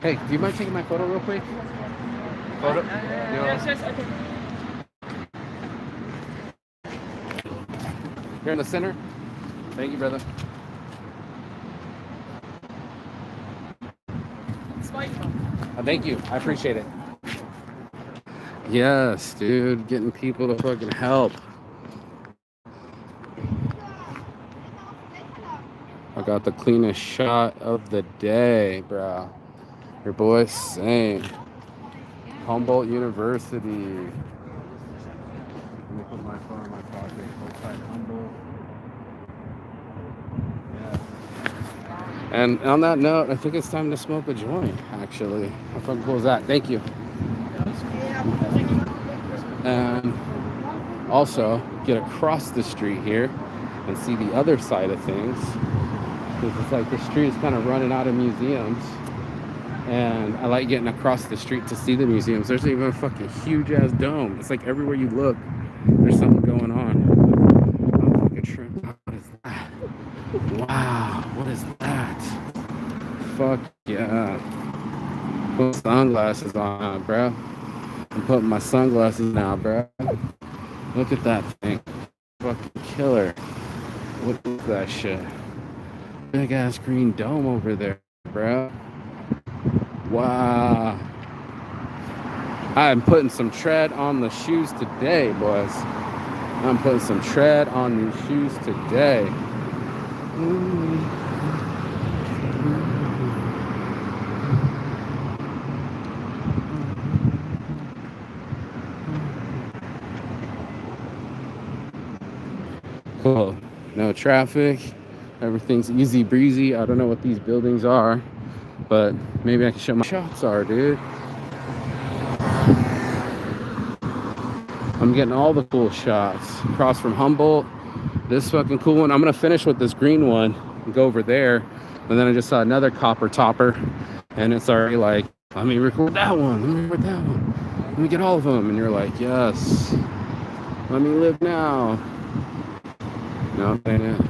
A: Hey, do you mind taking my photo real quick? Photo? Yes, okay. Here in the center. Thank you, brother. Thank you. I appreciate it. Yes, dude. Getting people to fucking help. I got the cleanest shot of the day, bro. Your boy's saying. Humboldt University. Let me put my phone in my pocket. Humboldt. And on that note, I think it's time to smoke a joint, actually. How fucking cool is that? Thank you. And also get across the street here and see the other side of things. Because it's like the street is kind of running out of museums. And I like getting across the street to see the museums. There's even a fucking huge ass dome. It's like everywhere you look, there's something going on. Oh, fucking shrimp. What is that? Wow, what is that? Fuck yeah. Put sunglasses on now, bro. I'm putting my sunglasses now, bro. Look at that thing. Fucking killer. What is that shit? Big ass green dome over there, bro. Wow. I'm putting some tread on the shoes today, boys. I'm putting some tread on these shoes today. Cool. No traffic. Everything's easy breezy. I don't know what these buildings are, but maybe I can show my shots are, dude. I'm getting all the cool shots. Across from Humboldt. This fucking cool one. I'm gonna finish with this green one and go over there. And then I just saw another copper topper, and it's already like, let me record that one. Let me record that one. Let me get all of them. And you're like, yes. Let me live now. No, that ain't it.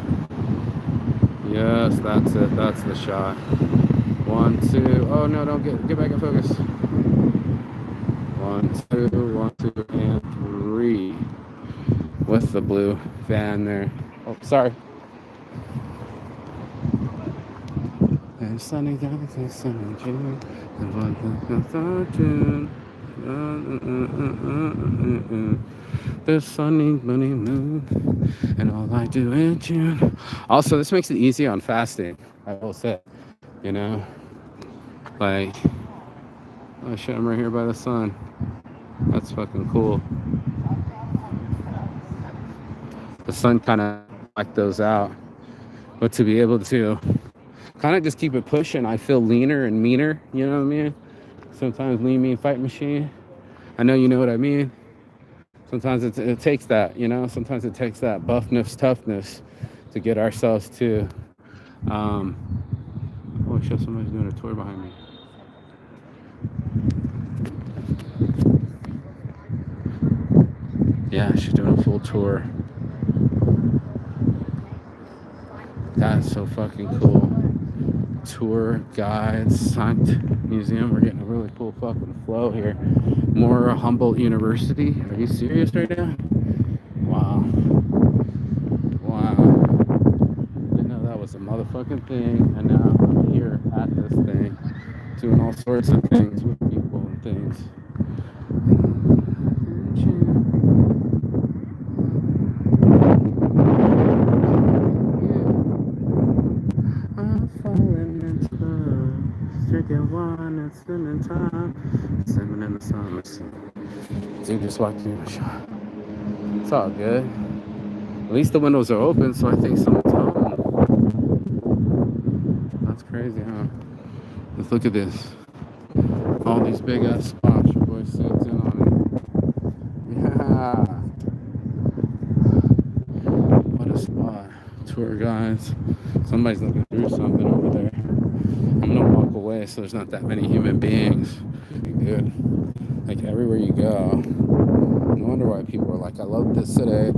A: Yes, that's it. That's the shot. 1, 2. Oh no, don't get back in focus. 1, 2, 1, 2, and 3. With the blue van there. Oh, sorry. And sunny down, sunny June. The sunny bunny moon, and all I do in June. Also, this makes it easy on fasting. I will say, you know, like, oh shit, I'm right here by the sun. That's fucking cool. The sun kind of blacked those out, but to be able to kind of just keep it pushing, I feel leaner and meaner. You know what I mean? Sometimes lean, mean, fight machine. I know you know what I mean. Sometimes it takes that, you know. Sometimes it takes that buffness, toughness to get ourselves to. Oh shit! Somebody's doing a tour behind me. Yeah, she's doing a full tour. That's so fucking cool. tour guides, science museum. We're getting a really cool fucking flow here. More Humboldt University. Are you serious right now? Wow. Wow. Didn't know that was a motherfucking thing. And now I'm here at this thing, doing all sorts of things with people and things. I'm falling into love, drinking wine and spending time, swimming in the summer sea. Dude just walked in the shop. It's all good. At least the windows are open, so I think someone's home. That's crazy, huh? Let's look at this. All these big ass spots. Your boy sits in on it. Yeah. What a spot. Tour guides. Somebody's looking through something over there. I'm gonna walk away so there's not that many human beings. Good. Like everywhere you go. No wonder why people are like, I love this today. You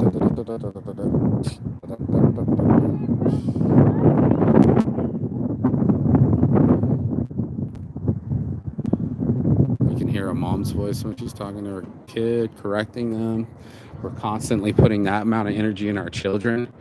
A: can hear a mom's voice when she's talking to her kid, correcting them. We're constantly putting that amount of energy in our children.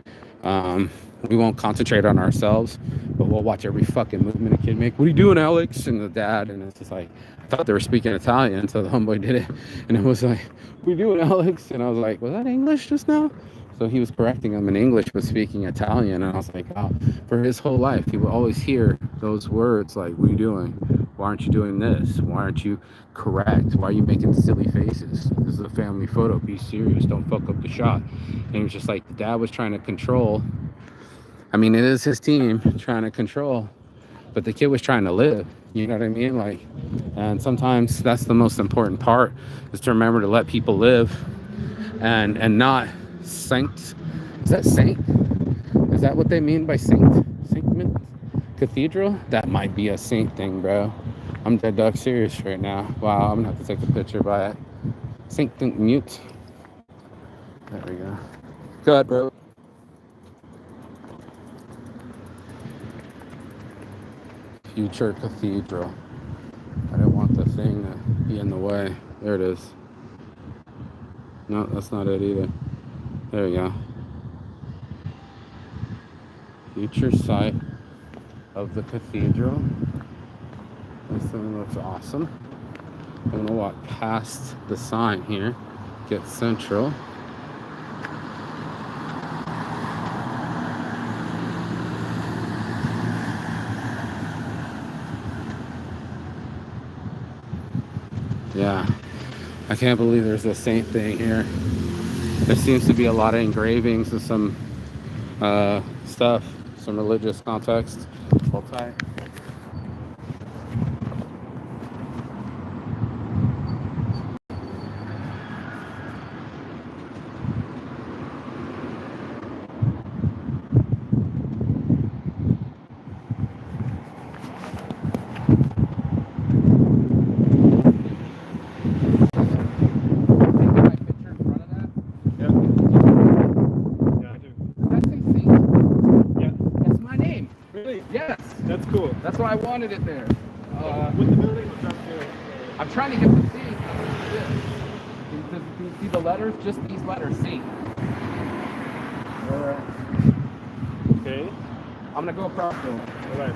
A: We won't concentrate on ourselves, but we'll watch every fucking movement a kid make. What are you doing, Alex? And the dad, and it's just like, I thought they were speaking Italian until the homeboy did it. And it was like, what are you doing, Alex? And I was like, was that English just now? So he was correcting him in English, but speaking Italian. And I was like, oh, for his whole life, he would always hear those words like, what are you doing? Why aren't you doing this? Why aren't you correct? Why are you making silly faces? This is a family photo. Be serious. Don't fuck up the shot. And he was just like, the dad was trying to control. I mean, it is his team trying to control, but the kid was trying to live. You know what I mean? Like, and sometimes that's the most important part, is to remember to let people live and not saint. Is that saint? Is that what they mean by saint? Saint cathedral? That might be a saint thing, bro. I'm dead dog serious right now. Wow, I'm gonna have to take a picture by it. Saint mute. There we go. Go ahead, bro. Future cathedral. I didn't want the thing to be in the way. There it is. No, that's not it either. There you go. Future site of the cathedral. This thing looks awesome. I'm gonna walk past the sign here. Get Central. Yeah, I can't believe there's a saint thing here. There seems to be a lot of engravings and some stuff, some religious context. Hold tight. That's why I wanted it there.
B: With the building, what's up here?
A: I'm trying to get the thing. Can you see the letters? Just these letters, C.
B: Okay.
A: I'm gonna go across them.
B: All right.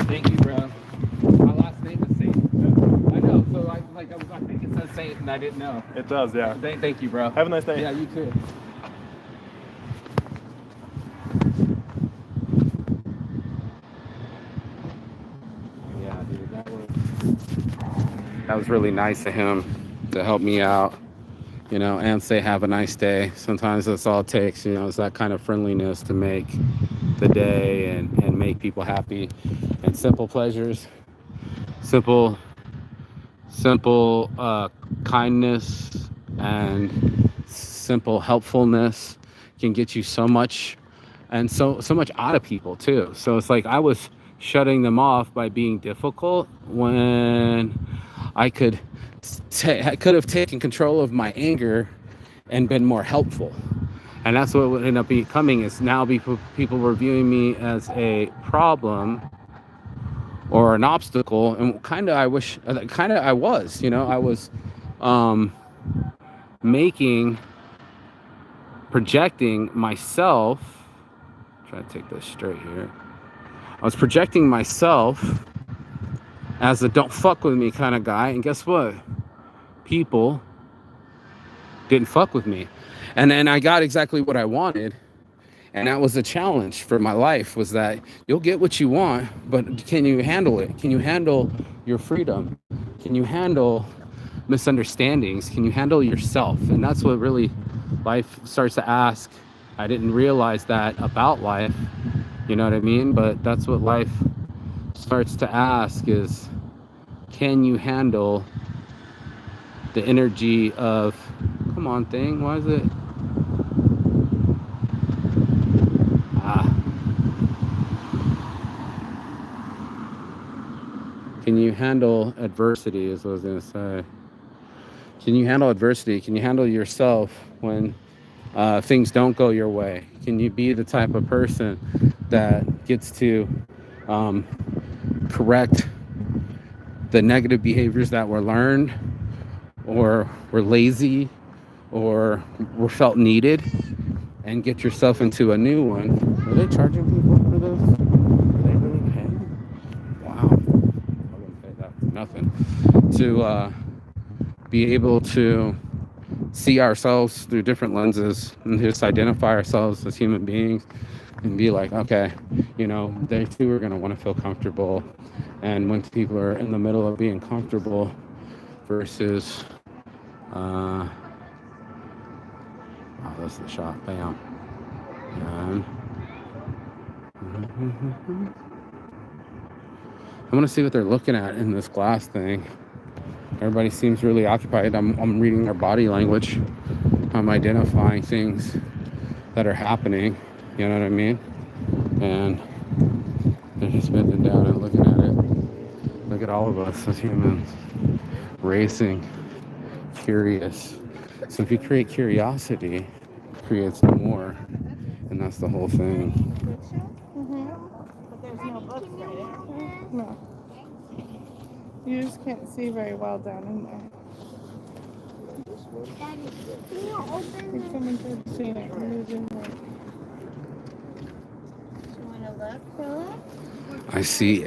A: Thank you, bro. My last name is Saint. I know. So I think it says Saint, and I didn't know.
B: It does, yeah.
A: Thank you, bro.
B: Have a nice day.
A: Yeah, you too. Yeah, dude, that was really nice of him to help me out, you know, and say have a nice day. Sometimes that's all it takes, you know, it's that kind of friendliness to make the day and make people happy. And simple pleasures, simple kindness and simple helpfulness can get you so much and so much out of people too. So it's like I was shutting them off by being difficult when I could I could have taken control of my anger and been more helpful. And that's what would end up becoming is now people were viewing me as a problem or an obstacle, and kind of I wish kind of I was, I was um making projecting myself. Try to take this straight here. I was projecting myself as a don't fuck with me kind of guy, and guess what? People didn't fuck with me. And then I got exactly what I wanted. And that was a challenge for my life, was that you'll get what you want, but can you handle it? Can you handle your freedom? Can you handle misunderstandings? Can you handle yourself? And that's what really life starts to ask. I didn't realize that about life, you know what I mean? But that's what life starts to ask is, can you handle the energy of, come on thing, why is it? Can you handle adversity is what I was going to say. Can you handle adversity? Can you handle yourself when things don't go your way? Can you be the type of person that gets to correct the negative behaviors that were learned or were lazy or were felt needed, and get yourself into a new one? Are they charging people for this? Are they really paying? Wow. I wouldn't pay that for nothing. To be able to see ourselves through different lenses and just identify ourselves as human beings and be like, okay, they too are going to want to feel comfortable. And when people are in the middle of being comfortable versus, oh, that's the shot, bam. And I want to see what they're looking at in this glass thing. Everybody seems really occupied. I'm reading their body language. I'm identifying things that are happening. You know what I mean? And they're just bending down and looking at it. Look at all of us as humans. Racing. Curious. So if you create curiosity, it creates more. And that's the whole thing.
C: But there's no books, right? No. You just can't see very well down in there. If someone could see it moving like.
D: You want to look?
A: I see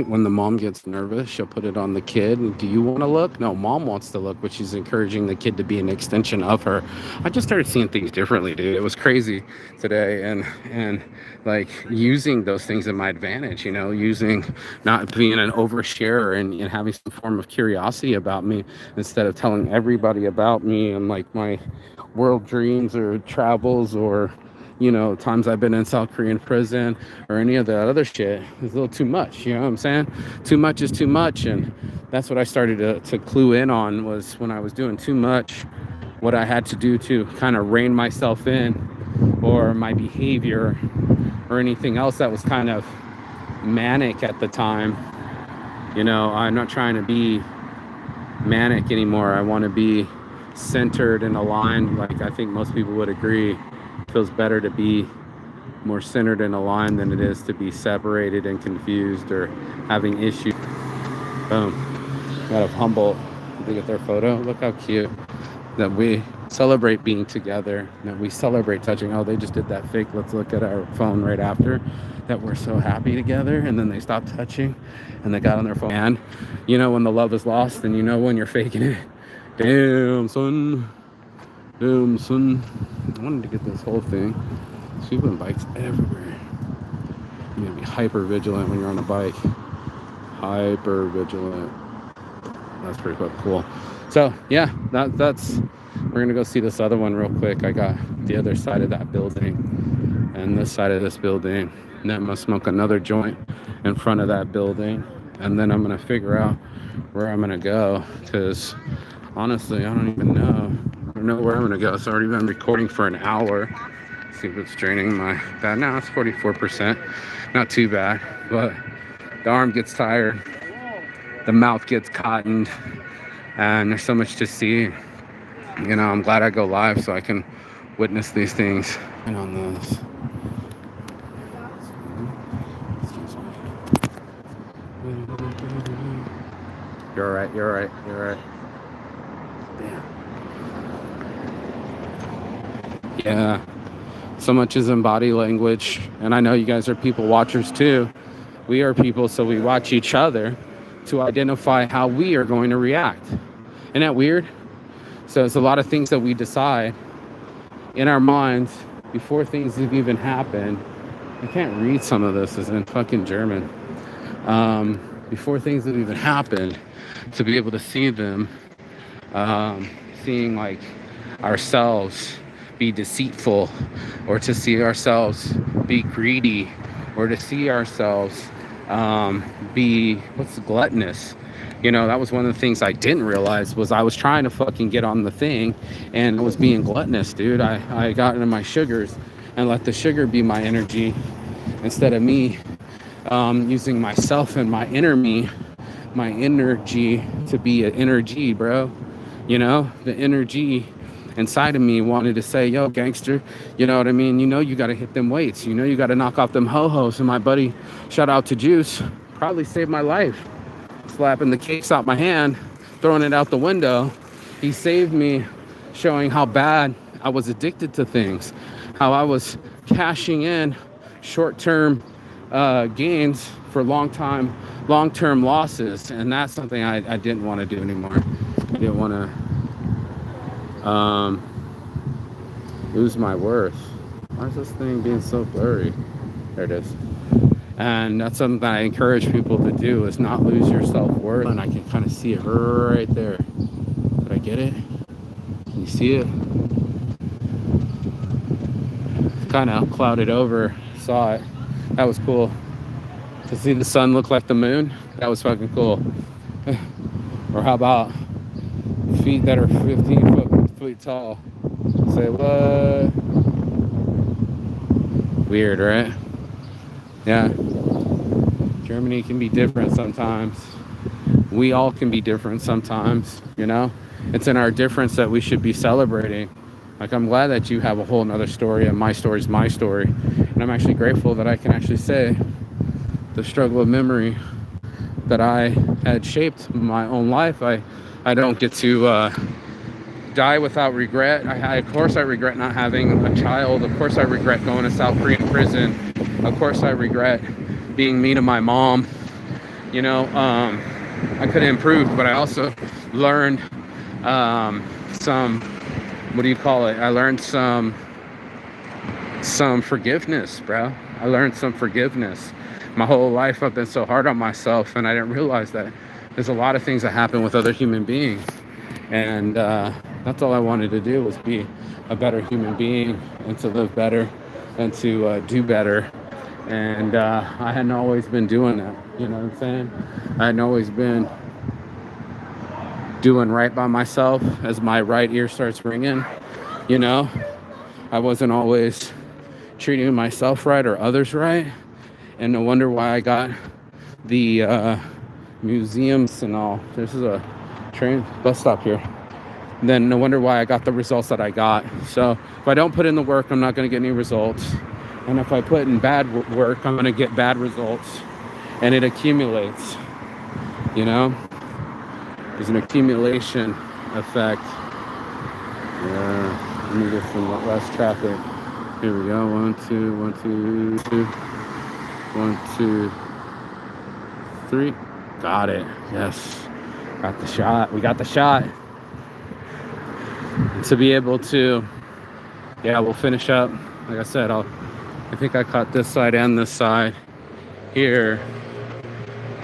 A: when the mom gets nervous, she'll put it on the kid. Do you want to look? No, mom wants to look, but she's encouraging the kid to be an extension of her. I just started seeing things differently, dude. It was crazy today, and like using those things in my advantage, using not being an oversharer and having some form of curiosity about me instead of telling everybody about me and like my world dreams or travels or times I've been in South Korean prison or any of that other shit. It's a little too much, you know what I'm saying? Too much is too much. And that's what I started to clue in on, was when I was doing too much, what I had to do to kind of rein myself in, or my behavior or anything else that was kind of manic at the time. I'm not trying to be manic anymore. I want to be centered and aligned. Like I think most people would agree. Feels better to be more centered and aligned than it is to be separated and confused or having issues. Boom. Out of Humboldt. Look at their photo. Look how cute. That we celebrate being together. That we celebrate touching. Oh, they just did that fake. Let's look at our phone right after. That we're so happy together. And then they stopped touching and they got on their phone. And when the love is lost, and when you're faking it. Damn, son. Damn, son. I wanted to get this whole thing. People and bikes everywhere. You gotta be hyper vigilant when you're on a bike. Hyper vigilant. That's pretty cool. So yeah, that's. We're gonna go see this other one real quick. I got the other side of that building and this side of this building. And then I'm gonna smoke another joint in front of that building, and then I'm gonna figure out where I'm gonna go. Because honestly, I don't even know. I don't know where I'm gonna go. It's already been recording for an hour. See what's draining my fat. Now it's 44%. Not too bad, but the arm gets tired, the mouth gets cottoned, and there's so much to see. You know, I'm glad I go live so I can witness these things. And on this. Excuse me. You're all right, you're all right, you're all right. Damn. Yeah. So much is in body language. And I know you guys are people watchers too. We are people, so we watch each other to identify how we are going to react. Isn't that weird? So it's a lot of things that we decide in our minds before things have even happened. I can't read some of this, it's in fucking German. Before things have even happened, to be able to see them, seeing like ourselves be deceitful, or to see ourselves be greedy, or to see ourselves be gluttonous. You know, that was one of the things I didn't realize, was I was trying to fucking get on the thing and I was being gluttonous, dude. I got into my sugars and let the sugar be my energy instead of me using myself and my inner me, my energy to be an energy, bro. You know, the energy inside of me wanted to say, yo, gangster, you know what I mean? You know, you got to hit them weights. You know, you got to knock off them ho-hos. And my buddy, shout out to Juice, probably saved my life. Slapping the cakes out my hand, throwing it out the window. He saved me, showing how bad I was addicted to things, how I was cashing in short-term gains for long-term losses. And that's something I didn't want to do anymore. I didn't want to lose my worth. Why is this thing being so blurry? There it is. And that's something that I encourage people to do, is not lose your self-worth. And I can kind of see it right there. Did I get it? Can you see it? Kind of clouded over. Saw it. That was cool. To see the sun look like the moon, that was fucking cool. Or how about feet that are 15 feet tall? Say what? Weird, right? Yeah. Germany can be different sometimes. We all can be different sometimes, you know? It's in our difference that we should be celebrating. Like, I'm glad that you have a whole nother story, and my story is my story. And I'm actually grateful that I can actually say the struggle of memory that I had shaped my own life. I don't get to die without regret. Of course I regret not having a child. Of course I regret going to South Korean prison. Of course I regret being mean to my mom. You know, I could have improved, but I also learned some, what do you call it? I learned some forgiveness, bro. I learned some forgiveness. My whole life I've been so hard on myself, and I didn't realize that there's a lot of things that happen with other human beings. And that's all I wanted to do, was be a better human being and to live better and to do better. And I hadn't always been doing that, you know what I'm saying? I hadn't always been doing right by myself as my right ear starts ringing, you know? I wasn't always treating myself right or others right. And no wonder why I got the museums and all. This is a train bus stop here. Then no wonder why I got the results that I got. So if I don't put in the work, I'm not going to get any results. And if I put in bad work, I'm going to get bad results. And it accumulates, you know? There's an accumulation effect. Yeah, let me get some less traffic. Here we go. 1, 2, 1, 2, 2. 1, 2, 3. Got it. Yes. Got the shot. We got the shot. And to be able to, yeah, we'll finish up. Like I said, I think I caught this side and this side. Here,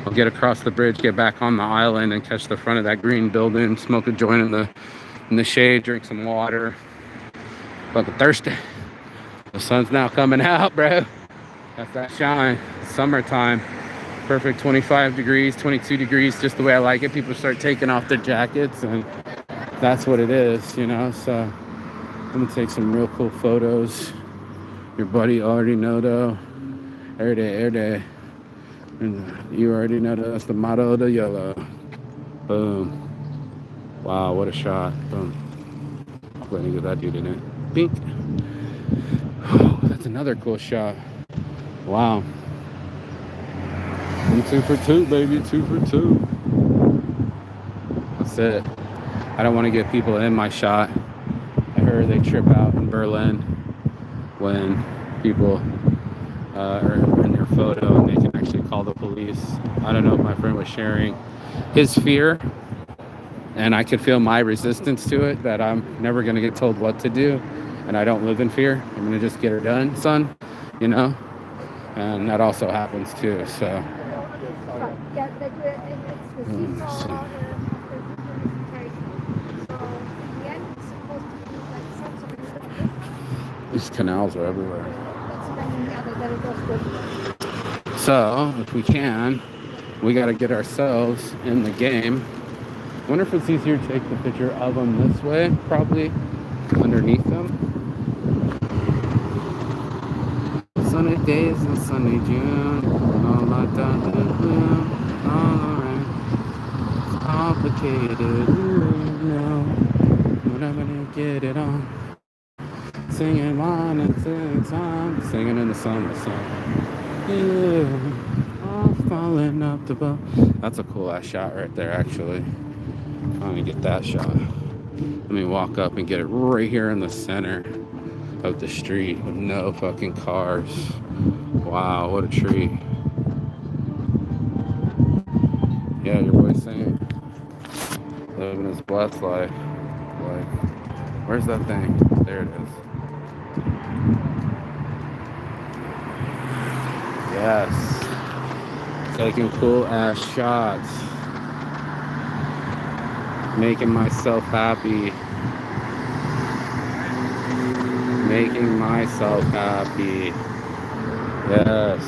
A: I'll get across the bridge, get back on the island, and catch the front of that green building, smoke a joint in the shade, drink some water. Fucking thirsty. The sun's now coming out, bro. That's that shine. Summertime. Perfect 25 degrees, 22 degrees, just the way I like it. People start taking off their jackets, and that's what it is, you know? So I'm gonna take some real cool photos Your buddy already know though. Every day. And you already know that's the motto of the yellow. Boom. Wow, what a shot. Boom. Let me get that dude in it. Pink. That's another cool shot. Wow. And 2 for 2, baby. 2 for 2. That's it. I don't want to get people in my shot. I heard they trip out in Berlin when people are in their photo and they can actually call the police. I don't know if my friend was sharing his fear, and I could feel my resistance to it, that I'm never going to get told what to do, and I don't live in fear. I'm going to just get her done, son, you know? And that also happens too, so. These canals are everywhere. So, if we can, we got to get ourselves in the game. I wonder if it's easier to take the picture of them this way, probably underneath them. Sunny days in sunny June, all like that, all around. It's complicated, but I'm gonna get it on. Singing one and two times, singing in the summer song. Yeah, I'm falling up the boat. That's a cool ass shot right there, actually. I'm gonna get that shot. Let me walk up and get it right here in the center of the street with no fucking cars. Wow, what a treat. Yeah, your boy's saying living his blessed life. Like, where's that thing? There it is. Yes. Taking cool ass shots. Making myself happy. Making myself happy. Yes.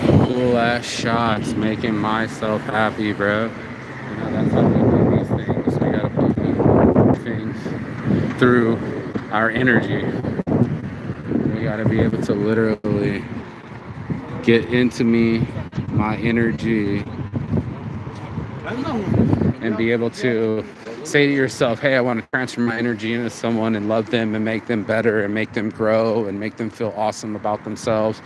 A: Cool ass shots. Making myself happy, bro. You know, that's how we do these things. We gotta put things through our energy. We gotta be able to literally get into my energy, and be able to say to yourself, hey, I want to transfer my energy into someone and love them and make them better and make them grow and make them feel awesome about themselves.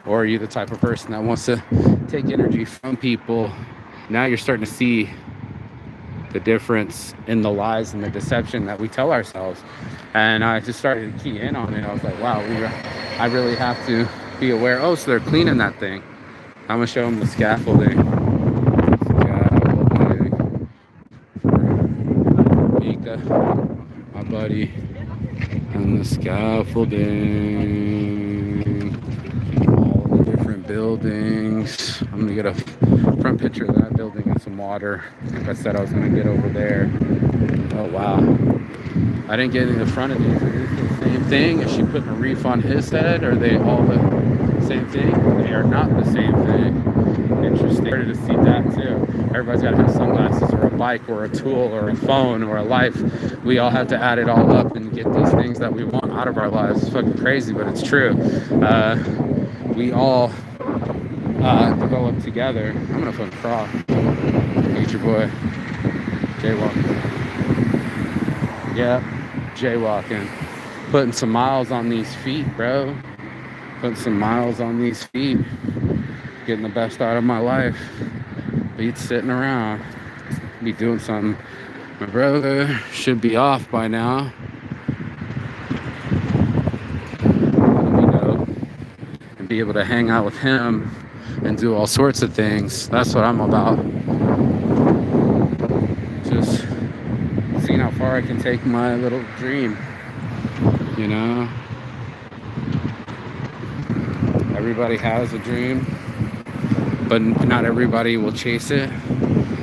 A: Or are you the type of person that wants to take energy from people? Now you're starting to see the difference in the lies and the deception that we tell ourselves. And I just started to key in on it. I was like, wow, I really have to be aware. Oh, so they're cleaning that thing. I'm gonna show them the scaffolding. Mika, my buddy, and the scaffolding. All the different buildings. I'm gonna get a front picture of that building and some water. Like I said, I was gonna get over there. Oh wow. I didn't get in the front of these. Are these the same thing? Is she putting a reef on his head? Are they all the same thing? They are not the same thing. Interesting. I started to see that too. Everybody's got to have sunglasses or a bike or a tool or a phone or a life. We all have to add it all up and get these things that we want out of our lives. It's fucking crazy, but it's true. We all develop together. I'm gonna fucking crawl. Meet your boy. Jaywalking. Yep, jaywalking. Putting some miles on these feet, bro. Putting some miles on these feet. Getting the best out of my life. Be sitting around. Be doing something. My brother should be off by now. You know, and be able to hang out with him and do all sorts of things. That's what I'm about. Just seeing how far I can take my little dream. You know? Everybody has a dream, but not everybody will chase it.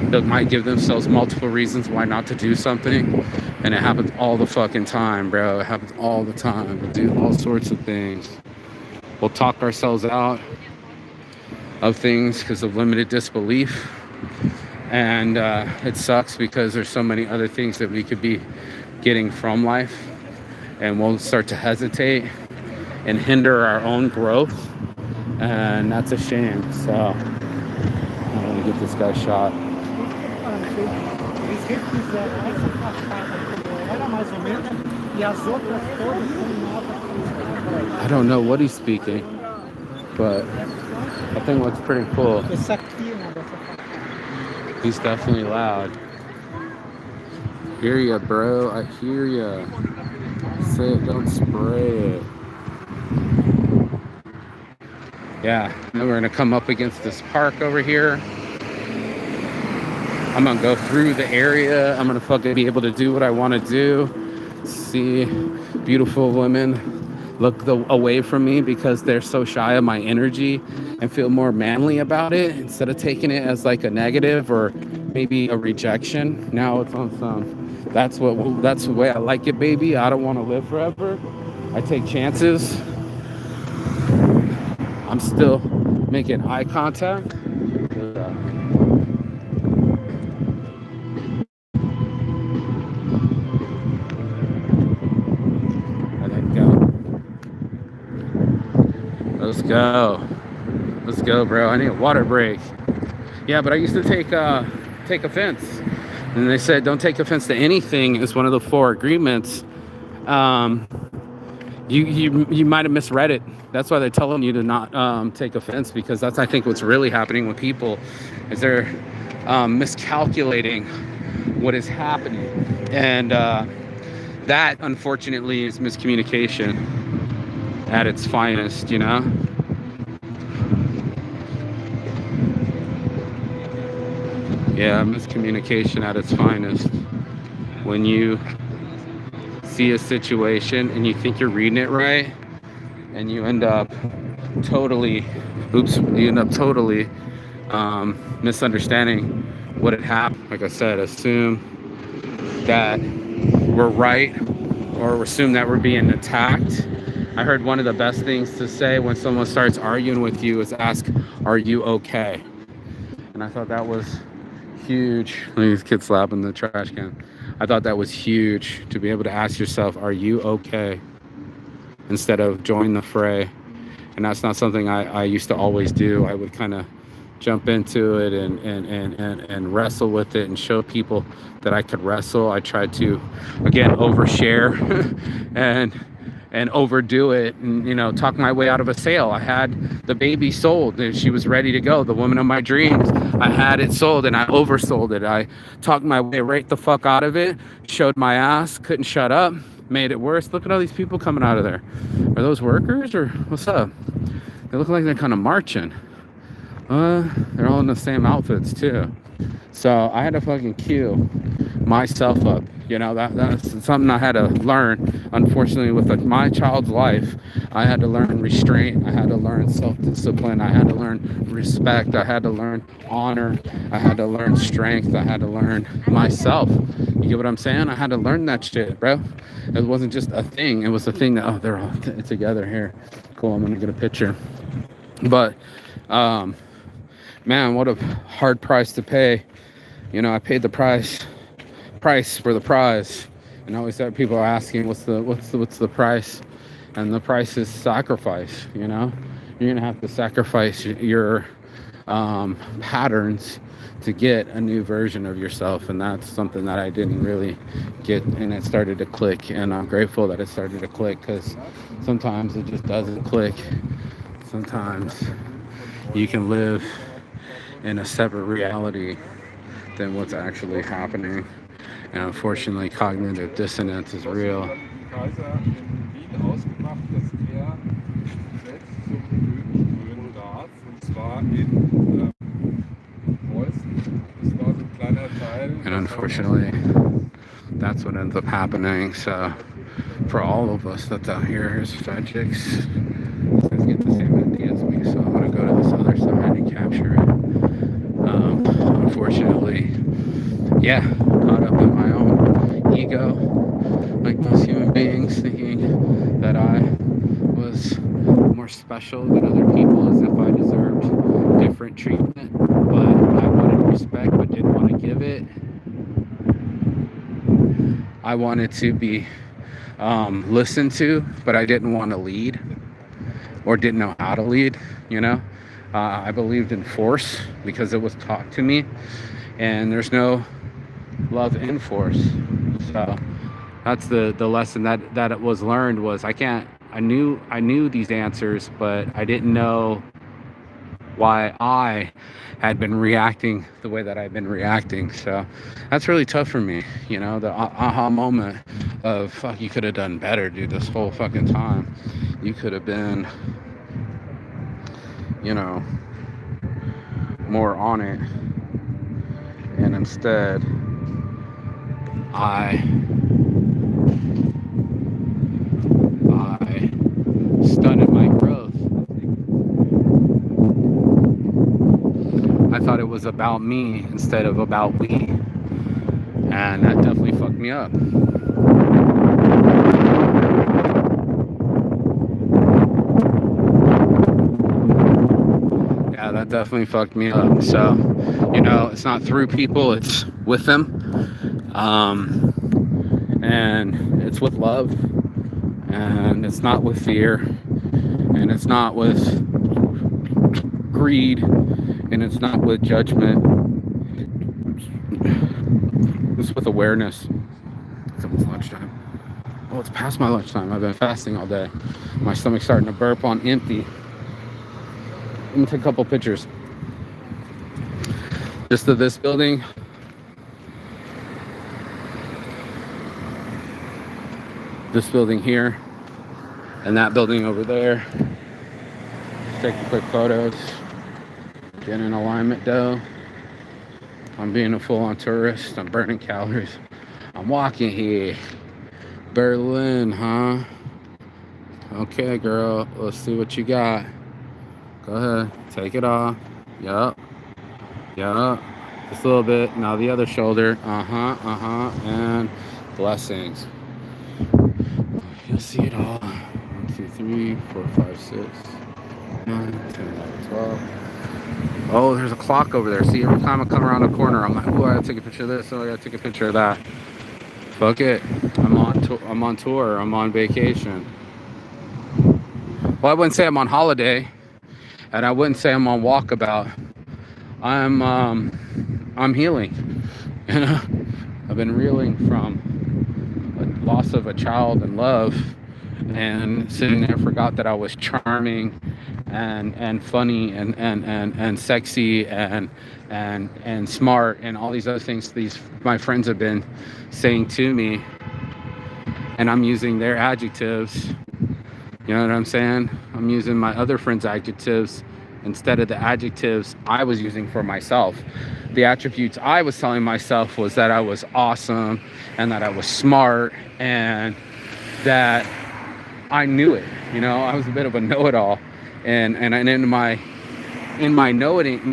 A: They might give themselves multiple reasons why not to do something, and it happens all the fucking time, bro. It happens all the time. We do all sorts of things. We'll talk ourselves out of things because of limited disbelief, and it sucks because there's so many other things that we could be getting from life, and we'll start to hesitate and hinder our own growth, and that's a shame. So I'm gonna get this guy shot. I don't know what he's speaking, but I think what's pretty cool. He's definitely loud. Hear ya, bro. I hear ya. Say it, don't spray it. Yeah, now we're gonna come up against this park over here. I'm gonna go through the area. I'm gonna fucking be able to do what I want to do. See beautiful women look away from me because they're so shy of my energy, and feel more manly about it instead of taking it as like a negative or maybe a rejection. Now it's on some, that's the way I like it, baby. I don't want to live forever. I take chances. I'm still making eye contact. Let's go, bro. I need a water break. Yeah, but I used to take offense, and they said don't take offense to anything. It's one of the 4 agreements. You might have misread it. That's why they're telling you to not take offense, because that's, I think, what's really happening with people is they're miscalculating what is happening, and that unfortunately is miscommunication at its finest, you know? Yeah, miscommunication at its finest. When you see a situation and you think you're reading it right, and you end up totally misunderstanding what had happened. Like I said, assume that we're right, or assume that we're being attacked. I heard one of the best things to say when someone starts arguing with you is ask, are you okay? And I thought that was huge. Look at this kid slapping the trash can. I thought that was huge, to be able to ask yourself, are you okay? Instead of join the fray. And that's not something I used to always do. I would kind of jump into it and wrestle with it and show people that I could wrestle. I tried to, again, overshare and overdo it, and, you know, talk my way out of a sale. I had the baby sold and she was ready to go, the woman of my dreams. I had it sold and I oversold it. I talked my way right the fuck out of it, showed my ass, couldn't shut up, made it worse. Look at all these people coming out of there. Are those workers or what's up? They look like they're kind of marching. They're all in the same outfits too. So I had to fucking cue myself up. You know, that's something I had to learn. Unfortunately, with my child's life, I had to learn restraint. I had to learn self-discipline. I had to learn respect. I had to learn honor. I had to learn strength. I had to learn myself. You get what I'm saying? I had to learn that shit, bro. It wasn't just a thing. It was a thing that, oh, they're all together here. Cool, I'm gonna get a picture. But, man, what a hard price to pay. You know, I paid the price for the prize. And I always have people asking, what's the price? And the price is sacrifice. You know, you're gonna have to sacrifice your patterns to get a new version of yourself. And that's something that I didn't really get, and it started to click. And I'm grateful that it started to click, because sometimes it just doesn't click. Sometimes you can live in a separate reality than what's actually happening. And unfortunately, cognitive dissonance is real. And unfortunately, that's what ends up happening. So for all of us that's out here, here's fat chicks. Let's get the same idea as me. So I'm gonna go to this other side and capture it. Unfortunately, yeah, caught up in my own ego, like most human beings, thinking that I was more special than other people, as if I deserved different treatment. But I wanted respect, but didn't want to give it. I wanted to be listened to, but I didn't want to lead. or didn't know how to lead, you know. I believed in force because it was taught to me, and there's no love in force. So that's the lesson that it was learned was I knew these answers, but I didn't know why I had been reacting the way that I've been reacting. So that's really tough for me, you know, the aha moment of fuck, you could have done better, dude, this whole fucking time. You could have been, you know, more on it. And instead, I stunted my growth. I thought it was about me instead of about we. And that definitely fucked me up. Yeah, that definitely fucked me up. So, you know, it's not through people, it's with them. And it's with love. And it's not with fear. And it's not with greed. And it's not with judgment. It's with awareness. It's almost lunchtime. Oh, it's past my lunchtime. I've been fasting all day. My stomach's starting to burp on empty. Let me take a couple pictures. Just of this building. This building here. And that building over there. Just taking quick photos. Get in alignment though. I'm being a full-on tourist. I'm burning calories. I'm walking here. Berlin, huh? Okay, girl. Let's see what you got. Go ahead. Take it off. Yup. Yup. Just a little bit. Now the other shoulder. And blessings. You'll see it all. 1, 2, 3, 4, 5, 6, 9, 10, 11, 12. Oh, there's a clock over there. See, every time I come around a corner, I'm like, oh, I gotta take a picture of this. Oh, I gotta take a picture of that. Fuck it. I'm on tour. I'm on vacation. Well, I wouldn't say I'm on holiday, and I wouldn't say I'm on walkabout. I'm healing. You know, I've been reeling from a loss of a child and love, and sitting there forgot that I was charming and funny and sexy and smart and all these other things my friends have been saying to me, and I'm using their adjectives. You know what I'm saying? I'm using my other friends' adjectives instead of the adjectives I was using for myself. The attributes I was telling myself was that I was awesome and that I was smart and that I knew it. You know, I was a bit of a know-it-all. And in my knowing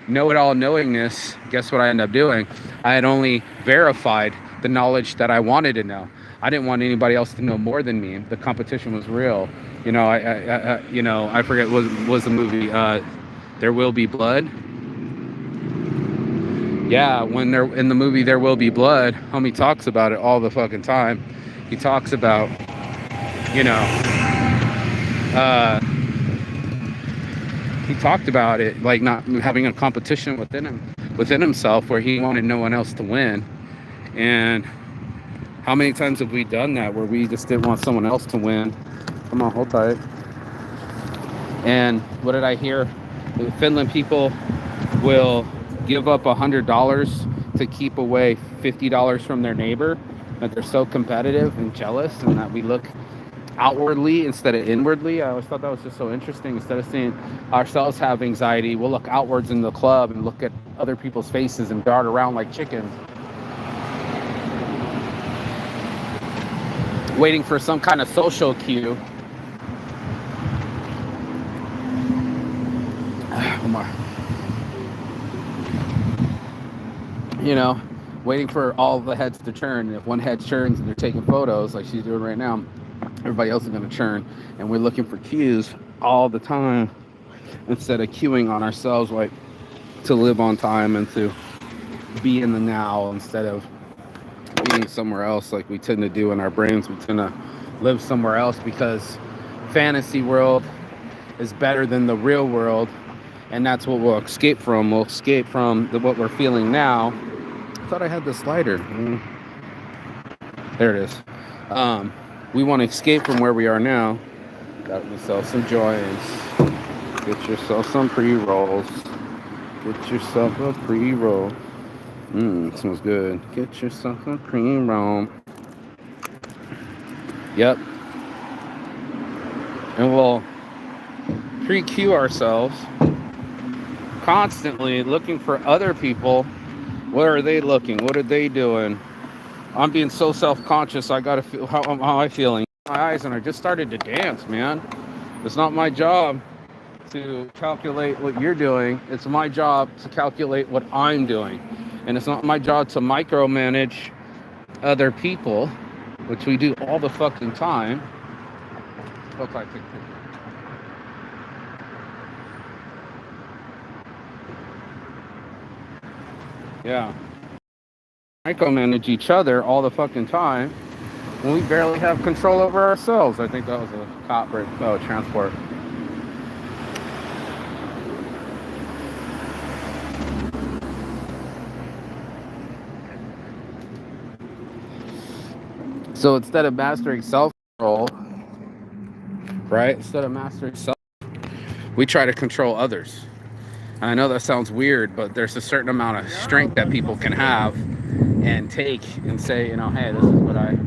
A: know-it-all knowingness, guess what I ended up doing? I had only verified the knowledge that I wanted to know. I didn't want anybody else to know more than me. The competition was real. You know, I forget was the movie There Will Be Blood. Yeah, when they're in the movie There Will Be Blood, homie talks about it all the fucking time. He talks about, you know, he talked about it like not having a competition within himself where he wanted no one else to win. And how many times have we done that where we just didn't want someone else to win? Come on, hold tight. And what did I hear? The Finland people will give up $100 to keep away $50 from their neighbor. That they're so competitive and jealous, and that we look outwardly instead of inwardly. I always thought that was just so interesting. Instead of seeing ourselves have anxiety, we'll look outwards in the club and look at other people's faces and dart around like chickens, waiting for some kind of social cue. You know, waiting for all the heads to churn. And if one head churns and they're taking photos like she's doing right now, everybody else is going to churn. And we're looking for cues all the time instead of cueing on ourselves, like to live on time and to be in the now instead of being somewhere else like we tend to do in our brains. We tend to live somewhere else because fantasy world is better than the real world, and that's what we'll escape from. We'll escape from what we're feeling now. I thought I had the slider. There it is. We want to escape from where we are now. Got yourself some joints. Get yourself some pre-rolls. Get yourself a pre-roll. Smells good. Get yourself a pre-roll. Yep. And we'll pre-cue ourselves constantly looking for other people. What are they looking? What are they doing? I'm being so self-conscious. I gotta feel how am I feeling? My eyes, and I just started to dance, man. It's not my job to calculate what you're doing. It's my job to calculate what I'm doing. And it's not my job to micromanage other people, which we do all the fucking time. Look like picture. Yeah. Micromanage each other all the fucking time when we barely have control over ourselves. I think that was a cop transport. So instead of mastering self-control, right? Instead of mastering self, we try to control others. And I know that sounds weird, but there's a certain amount of strength that people can have and take and say, you know, hey, this is what I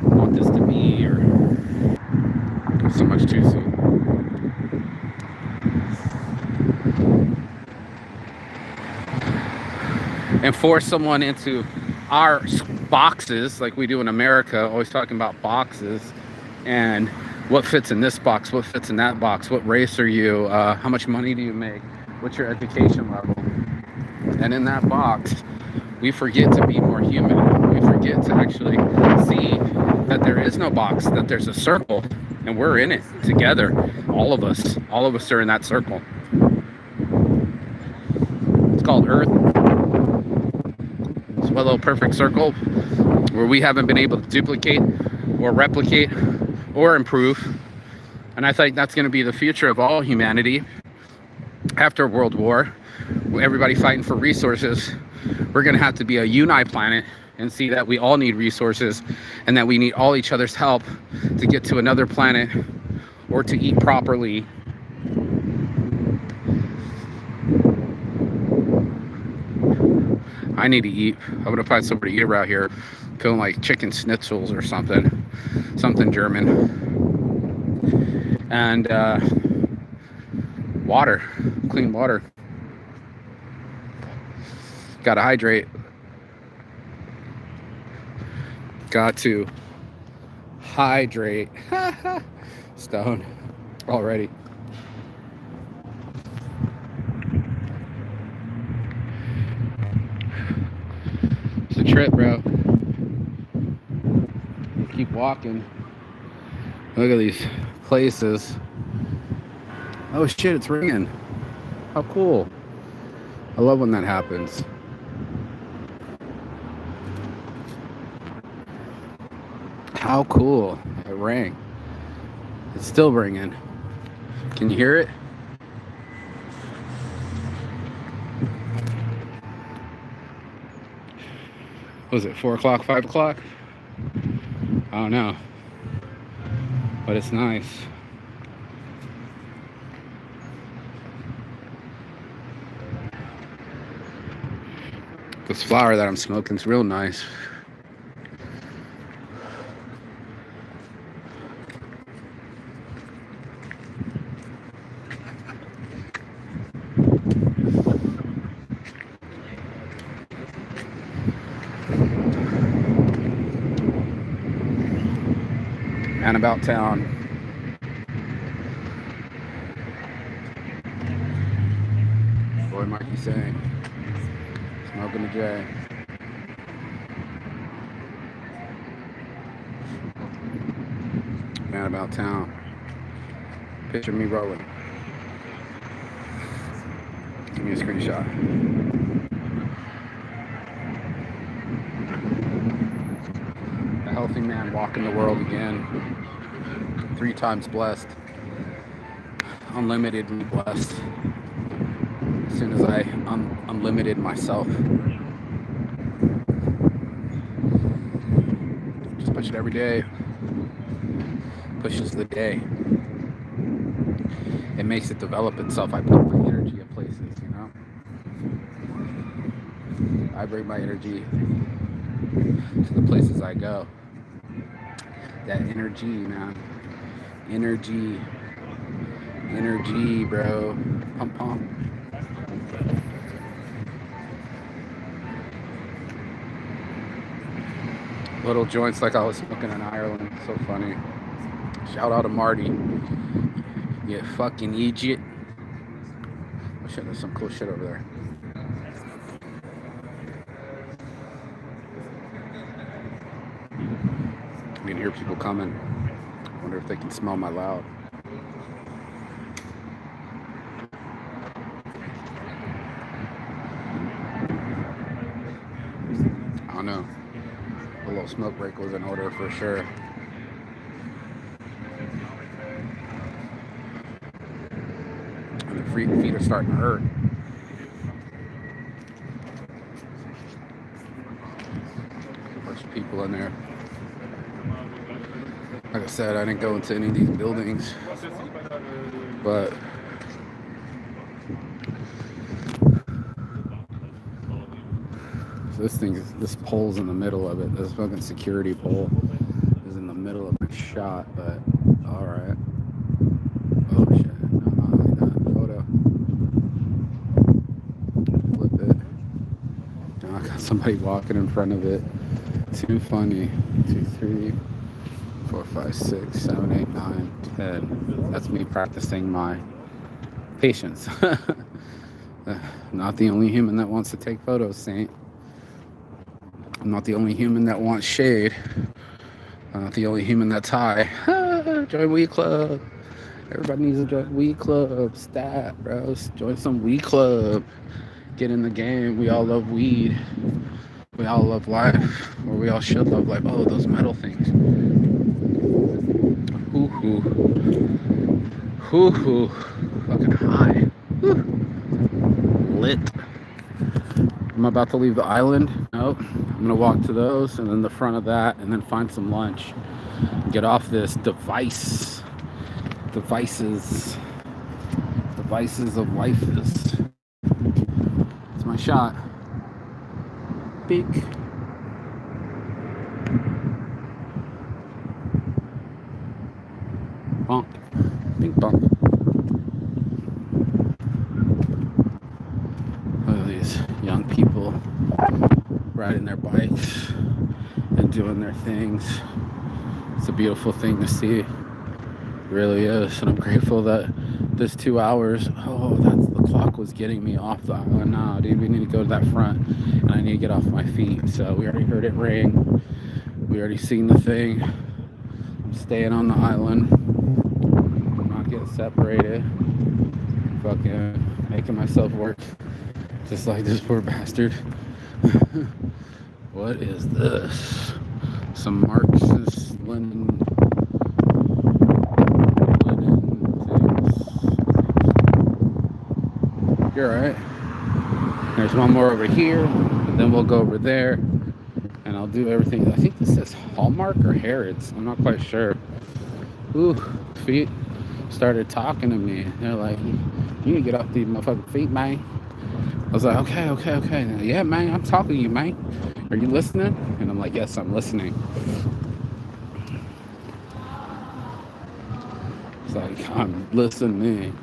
A: want this to be, or so much too soon. And force someone into our boxes like we do in America, always talking about boxes and what fits in this box, what fits in that box, what race are you, how much money do you make, what's your education level. And in that box, we forget to be more human. We forget to actually see that there is no box, that there's a circle, and we're in it together. All of us are in that circle. It's called Earth. It's a little perfect circle where we haven't been able to duplicate or replicate or improve. And I think that's going to be the future of all humanity after World War. Everybody fighting for resources. We're going to have to be a uni-planet and see that we all need resources and that we need all each other's help to get to another planet or to eat properly. I need to eat. I'm going to find somebody to eat around here. Feeling like chicken schnitzels or something. Something German. And water. Clean water. Gotta hydrate. Got to hydrate. Stone already. It's a trip, bro. Keep walking. Look at these places. Oh shit, it's ringing. How cool. I love when that happens. How cool. It rang. It's still ringing. Can you hear it? Was it 4 o'clock, 5 o'clock? I don't know. But it's nice. This flower that I'm smoking is real nice. And about town. Boy, Mikey saying, smoking a J. Man about town. Picture me rolling. Give me a screenshot. A healthy man walking the world again. 3 times blessed. unlimited me blessed. As soon as I unlimited myself, just push it every day. Pushes the day. It makes it develop itself. I put my energy in places, you know. I bring my energy to the places I go. That energy, man. Energy, bro. Pump, pump. Little joints like I was smoking in Ireland. So funny. Shout out to Marty. You fucking idiot. Oh shit, there's some cool shit over there. I can hear people coming. Wonder if they can smell my loud. I don't know. A little smoke break was in order for sure. And the feet are starting to hurt. There's people in there. Like I said, I didn't go into any of these buildings, but this pole's in the middle of it. This fucking security pole is in the middle of my shot, but alright. Oh shit, I'm not like that. Photo. Flip it. Now I got somebody walking in front of it. Too funny. 2, 3, 4, 5, 6, 7, 8, 9, 10. That's me practicing my patience. Not the only human that wants to take photos, Saint. I'm not the only human that wants shade. I'm not the only human that's high. Join Weed Club. Everybody needs to join Weed Club. Stat, bros. Join some Weed Club. Get in the game. We all love weed. We all love life. Or we all should love life. Oh, those metal things. Hoo-hoo. Hoo-hoo. Fucking high. Woo. Lit. I'm about to leave the island. Nope. I'm gonna walk to those and then the front of that and then find some lunch. Get off this devices of life is. It's my shot. Big. Bonk. Big bump. Look at these young people riding their bikes and doing their things. It's a beautiful thing to see. It really is. And I'm grateful that this 2 hours, the clock was getting me off the island. Nah, dude, we need to go to that front and I need to get off my feet. So we already heard it ring. We already seen the thing. I'm staying on the island. I'm not getting separated. Fucking making myself work just like this poor bastard. What is this? Some Marxist Lenin things. You're alright. There's one more over here, and then we'll go over there, and I'll do everything. I think this says Hallmark or Harrods. I'm not quite sure. Ooh, feet started talking to me. They're like, you need to get off these motherfucking feet, man. I was like, okay. Yeah, man, I'm talking to you, man. Are you listening? And I'm like, yes, I'm listening. It's like, I'm listening.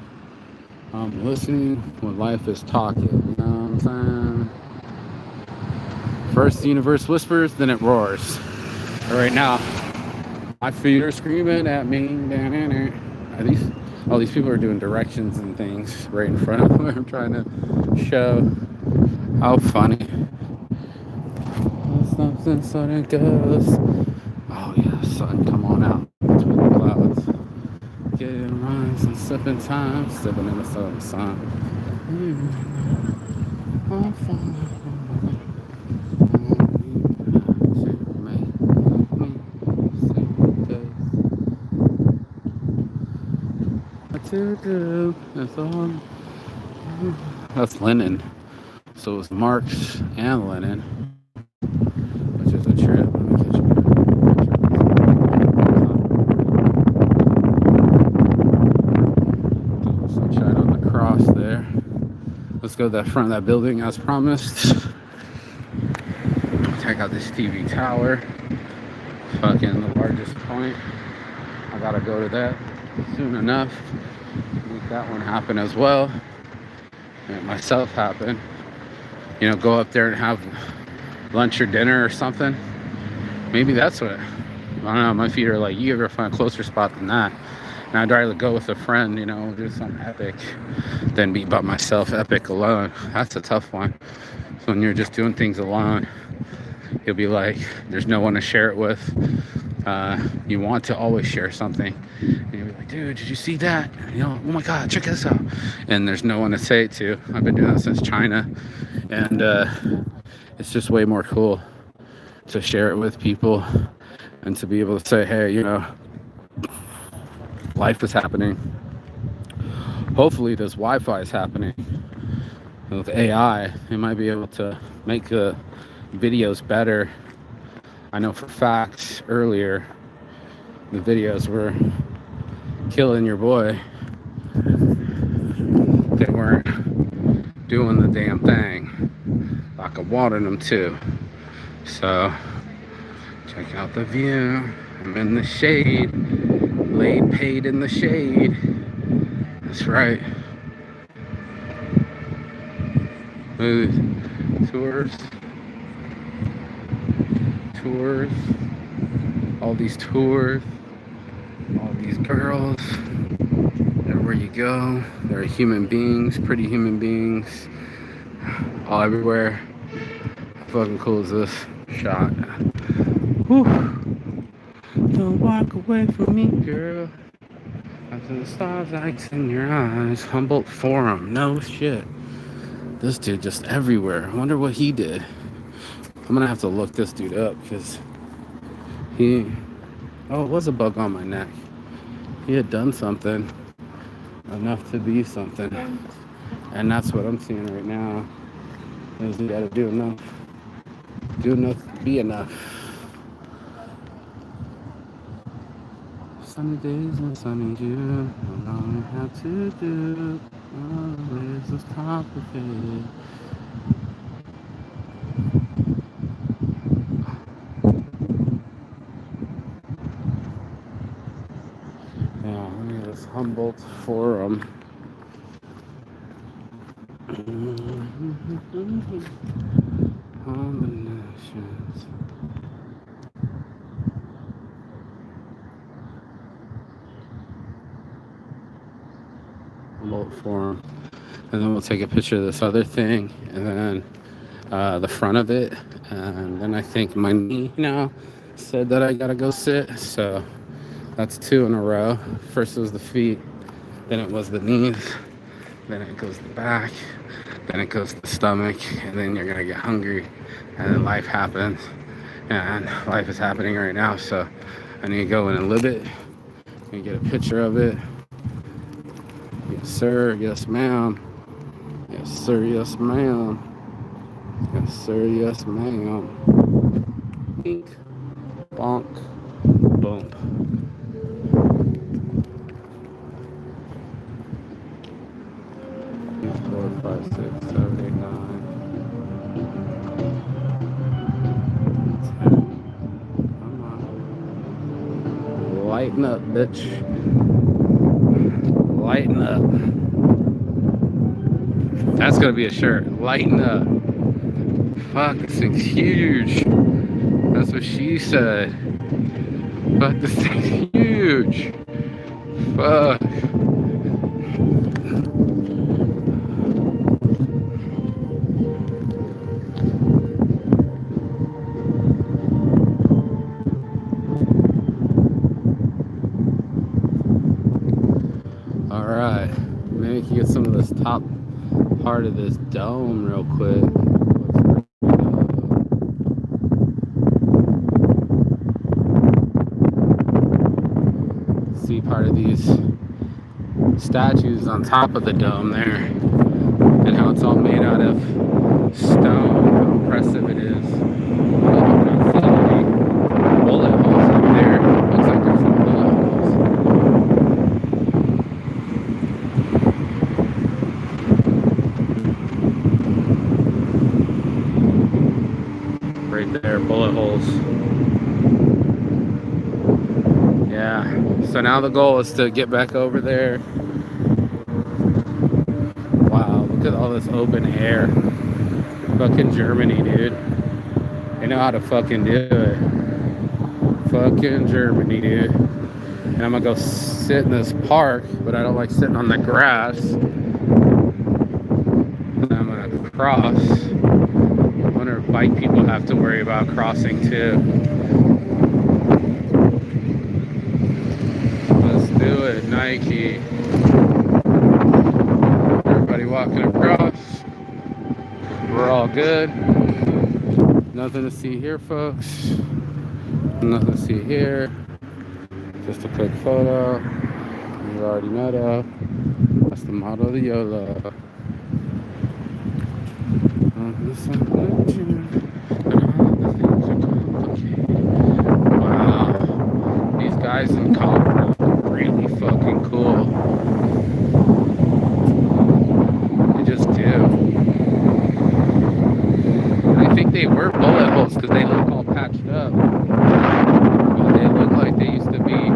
A: I'm listening when life is talking. You know what I'm saying? First the universe whispers, then it roars. Right now, my feet are screaming at me. All these people are doing directions and things right in front of me. I'm trying to show how funny. Something sun goes. Oh yeah, sun, come on out between the clouds. Getting rhymes and sipping time, sipping in the sun. I'm fine. to do. That's all. That's Lenin. So it's Marx and Lenin, which is a trip. Let me catch you. Sunshine on the cross there. Let's go to the front of that building as promised. Check out this TV tower. Fucking the largest point. I gotta go to that soon enough. Make that one happen as well. Make myself happen. You know, go up there and have lunch or dinner or something. Maybe that's what, I don't know, my feet are like, you ever find a closer spot than that? And I'd rather go with a friend, you know, do something epic than be by myself, epic alone. That's a tough one. So when you're just doing things alone, you'll be like, there's no one to share it with. You want to always share something. And you'll be like, dude, did you see that? You know, oh my God, check this out. And there's no one to say it to. I've been doing that since China. And it's just way more cool to share it with people and to be able to say, hey, you know, life is happening. Hopefully this Wi-Fi is happening. And with AI, they might be able to make videos better. I know for facts earlier, the videos were killing your boy. They weren't doing the damn thing like I wanted them to. So, check out the view. I'm in the shade. Laid paid in the shade. That's right. Tours. All these tours. All these girls. Everywhere you go, there are human beings, pretty human beings, all everywhere. How fucking cool is this shot? Whew. Don't walk away from me, girl. After the starlight's in your eyes. Humboldt Forum, no shit. This dude just everywhere. I wonder what he did. I'm gonna have to look this dude up because it was a bug on my neck. He had done something enough to be something, and that's what I'm seeing right now. Is you gotta do enough to be enough. Sunny days and sunny June, all I have to do always is complicated. Yeah, look at this Humboldt Forum. Combinations. Humboldt Forum. And then we'll take a picture of this other thing, and then the front of it. And then I think my knee now said that I gotta go sit. So that's 2 in a row. First it was the feet, then it was the knees, then it goes the back, then it goes the stomach, and then you're gonna get hungry, and then life happens. And life is happening right now, so I need to go in and live it and get a picture of it. Yes, sir. Yes, ma'am. Yes, sir. Yes, ma'am. Yes, sir. Yes, ma'am. Pink. Bonk. Bump. 4, 5, 6, 7, 8, 9. 10. Come on. Lighten up, bitch. Lighten up. That's gonna be a shirt. Lighten up. Fuck, this thing's huge. That's what she said. Fuck, this thing's huge. Fuck. Alright, maybe we can get some of this top part of this dome real quick. See part of these statues on top of the dome there, and how it's all made out of stone. How impressive it is. I'm not seeing any bullet holes up there. Looks like there's some bullet holes. Right there, bullet holes. Yeah, so now the goal is to get back over there. Wow, look at all this open air. Fucking Germany, dude. They know how to fucking do it. Fucking Germany, dude. And I'm gonna go sit in this park, but I don't like sitting on the grass. And I'm gonna cross. I wonder if bike people have to worry about crossing too. Let's do it, Nike. Everybody walking across. We're all good. Nothing to see here, folks. Nothing to see here. Just a quick photo. You already know that. That's the motto of the YOLO. Wow. These guys in Colorado look really fucking cool. They just do. I think they were bullet holes because they look all patched up. But they look like they used to be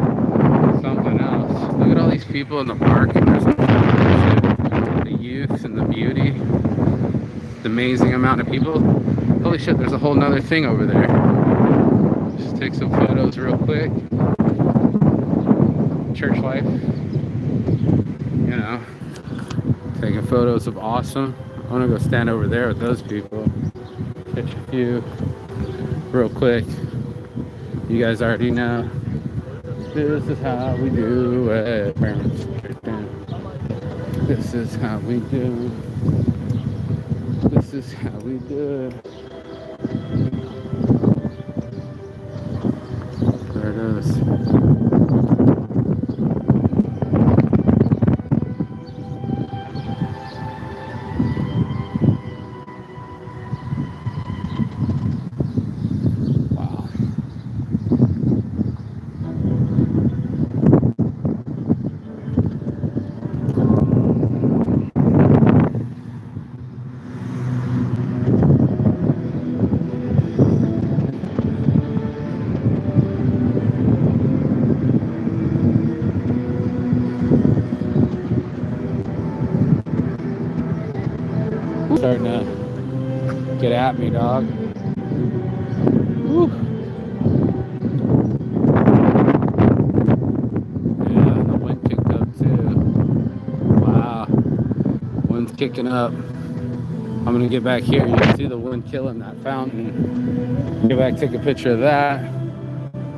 A: something else. Look at all these people in the park, and there's the youth and the beauty. The amazing amount of people. Holy shit, there's a whole nother thing over there. Just take some photos real quick. Church life. You know. Taking photos of awesome. I want to go stand over there with those people. Catch a few real quick. You guys already know. This is how we do it. This is how we do. This is how we do it. There it is. Starting to get at me, dog. Woo. Yeah, the wind kicked up too. Wow. Wind's kicking up. I'm gonna get back here. You can see the wind killing that fountain. Get back, take a picture of that.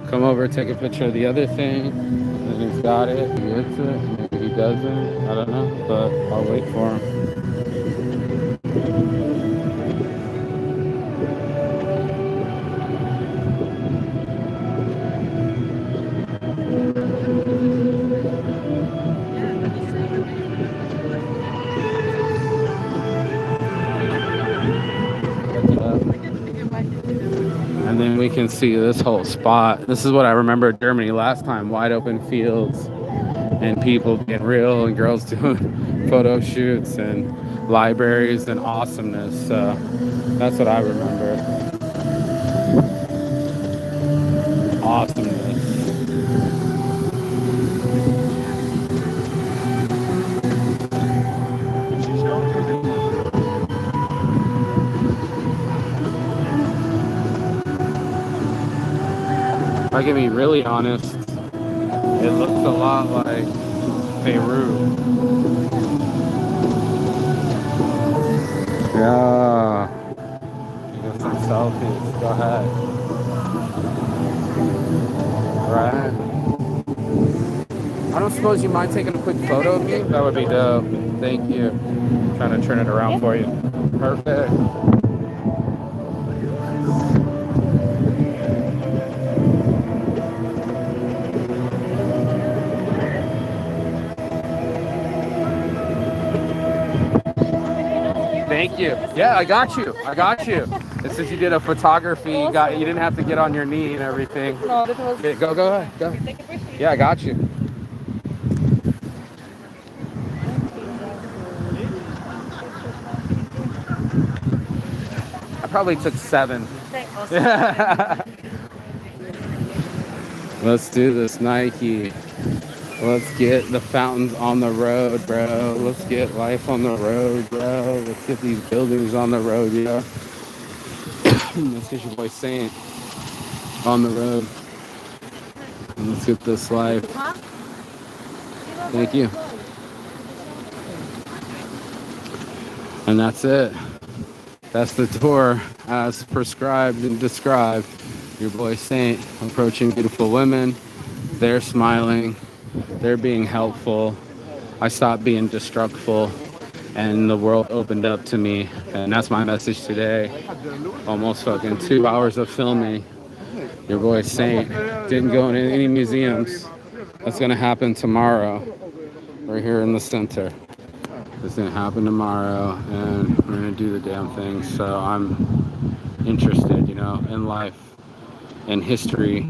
A: Come over, take a picture of the other thing. And he's got it. He gets it. Maybe he doesn't. I don't know. But I'll wait for him. And then we can see this whole spot. This is what I remember Germany last time. Wide open fields and people being real and girls doing photo shoots and libraries and awesomeness. So that's what I remember. Awesomeness. If I can be really honest, it looks a lot like Beirut. Yeah. You got some selfies. Go ahead. Right. I don't suppose you mind taking a quick photo of me? That would be dope. Thank you. I'm trying to turn it around for you. Perfect. Thank you. Yeah, I got you. I got you. And since you did a photography, you didn't have to get on your knee and everything.
C: No, that was.
A: Yeah, go ahead. Go. Yeah, I got you. I probably took 7. Let's do this, Nike. Let's get the fountains on the road, bro. Let's get life on the road, bro. Let's get these buildings on the road, yo. Let's get your boy Saint on the road. And let's get this life. Thank you. And that's it. That's the tour as prescribed and described. Your boy Saint approaching beautiful women. They're smiling. They're being helpful. I stopped being destructful and the world opened up to me. And that's my message today. Almost fucking 2 hours of filming. Your boy Saint didn't go in any museums. That's gonna happen tomorrow. Right here in the center. It's gonna happen tomorrow and we're gonna do the damn thing. So I'm interested, you know, in life and history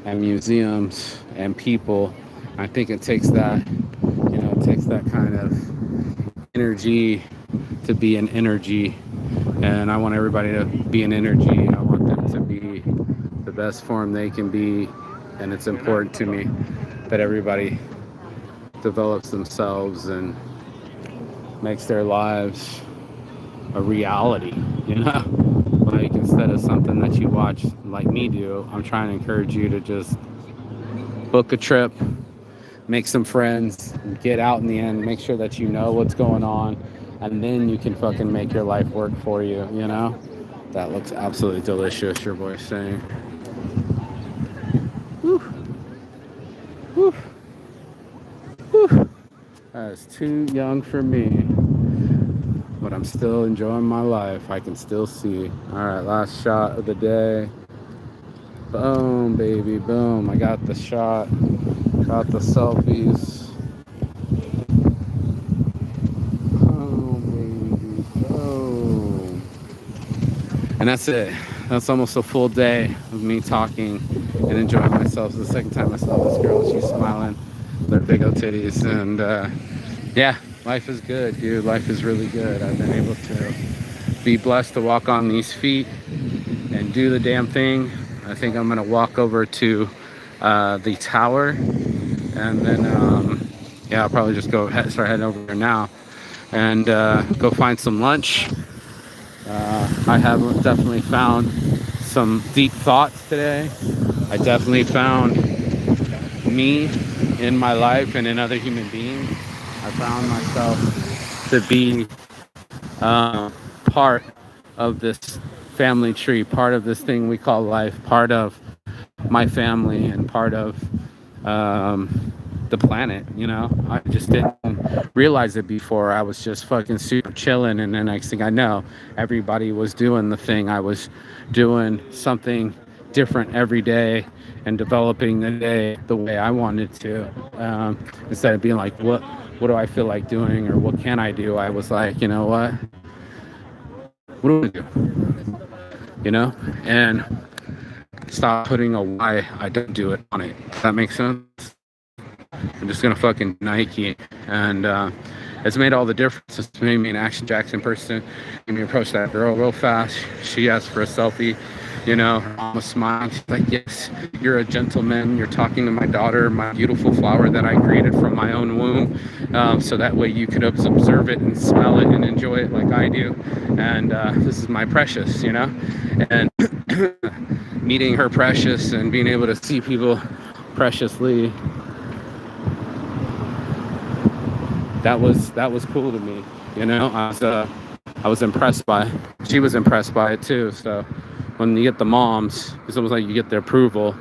A: and museums and people. I think it takes that, you know, it takes that kind of energy to be an energy. And I want everybody to be an energy. I want them to be the best form they can be. And it's important to me that everybody develops themselves and makes their lives a reality, you know? Like, instead of something that you watch like me do, I'm trying to encourage you to just book a trip, make some friends, get out in the end, make sure that you know what's going on, and then you can fucking make your life work for you, you know? That looks absolutely delicious, your boy's saying. Whew. Whew. Whew. That is too young for me. But I'm still enjoying my life. I can still see. All right, last shot of the day. Boom, baby, boom. I got the shot. Got the selfies. Boom, baby, boom. And that's it. That's almost a full day of me talking and enjoying myself. It's the second time I saw this girl. She's smiling. Their big old titties. And yeah. Life is good, dude. Life is really good. I've been able to be blessed to walk on these feet and do the damn thing. I think I'm gonna walk over to the tower, and then yeah, I'll probably just start heading over there now and go find some lunch. I have definitely found some deep thoughts today. I definitely found me in my life and in other human beings. I found myself to be part of this family tree, part of this thing we call life, part of my family and part of the planet, you know? I just didn't realize it before. I was just fucking super chilling, and the next thing I know, everybody was doing the thing. I was doing something different every day and developing the day the way I wanted to, instead of being like, what do I feel like doing, or what can I do? I was like, you know what do I do? You know, and stop putting a why I don't do it on it. Does that make sense? I'm just gonna fucking Nike, and it's made all the difference. It's made me an Action Jackson person. Made me approach that girl real fast. She asked for a selfie. You know, her mom was smiling. She's like, yes, you're a gentleman. You're talking to my daughter, my beautiful flower that I created from my own womb. So that way you could observe it and smell it and enjoy it like I do. And this is my precious, you know? And meeting her precious and being able to see people preciously, that was cool to me, you know? I was impressed by it. She was impressed by it too. So when you get the moms, it's almost like you get their approval.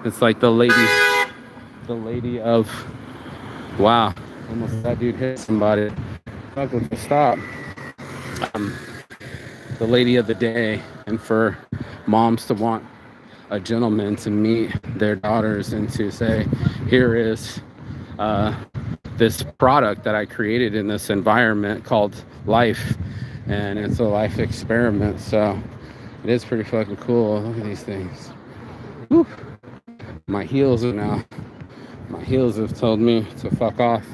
A: It's like the lady of, wow, almost that dude hit somebody. Fucking stop. The lady of the day, and for moms to want a gentleman to meet their daughters and to say, here is this product that I created in this environment called life, and it's a life experiment. So it is pretty fucking cool. Look at these things. Whew. My heels have told me to fuck off.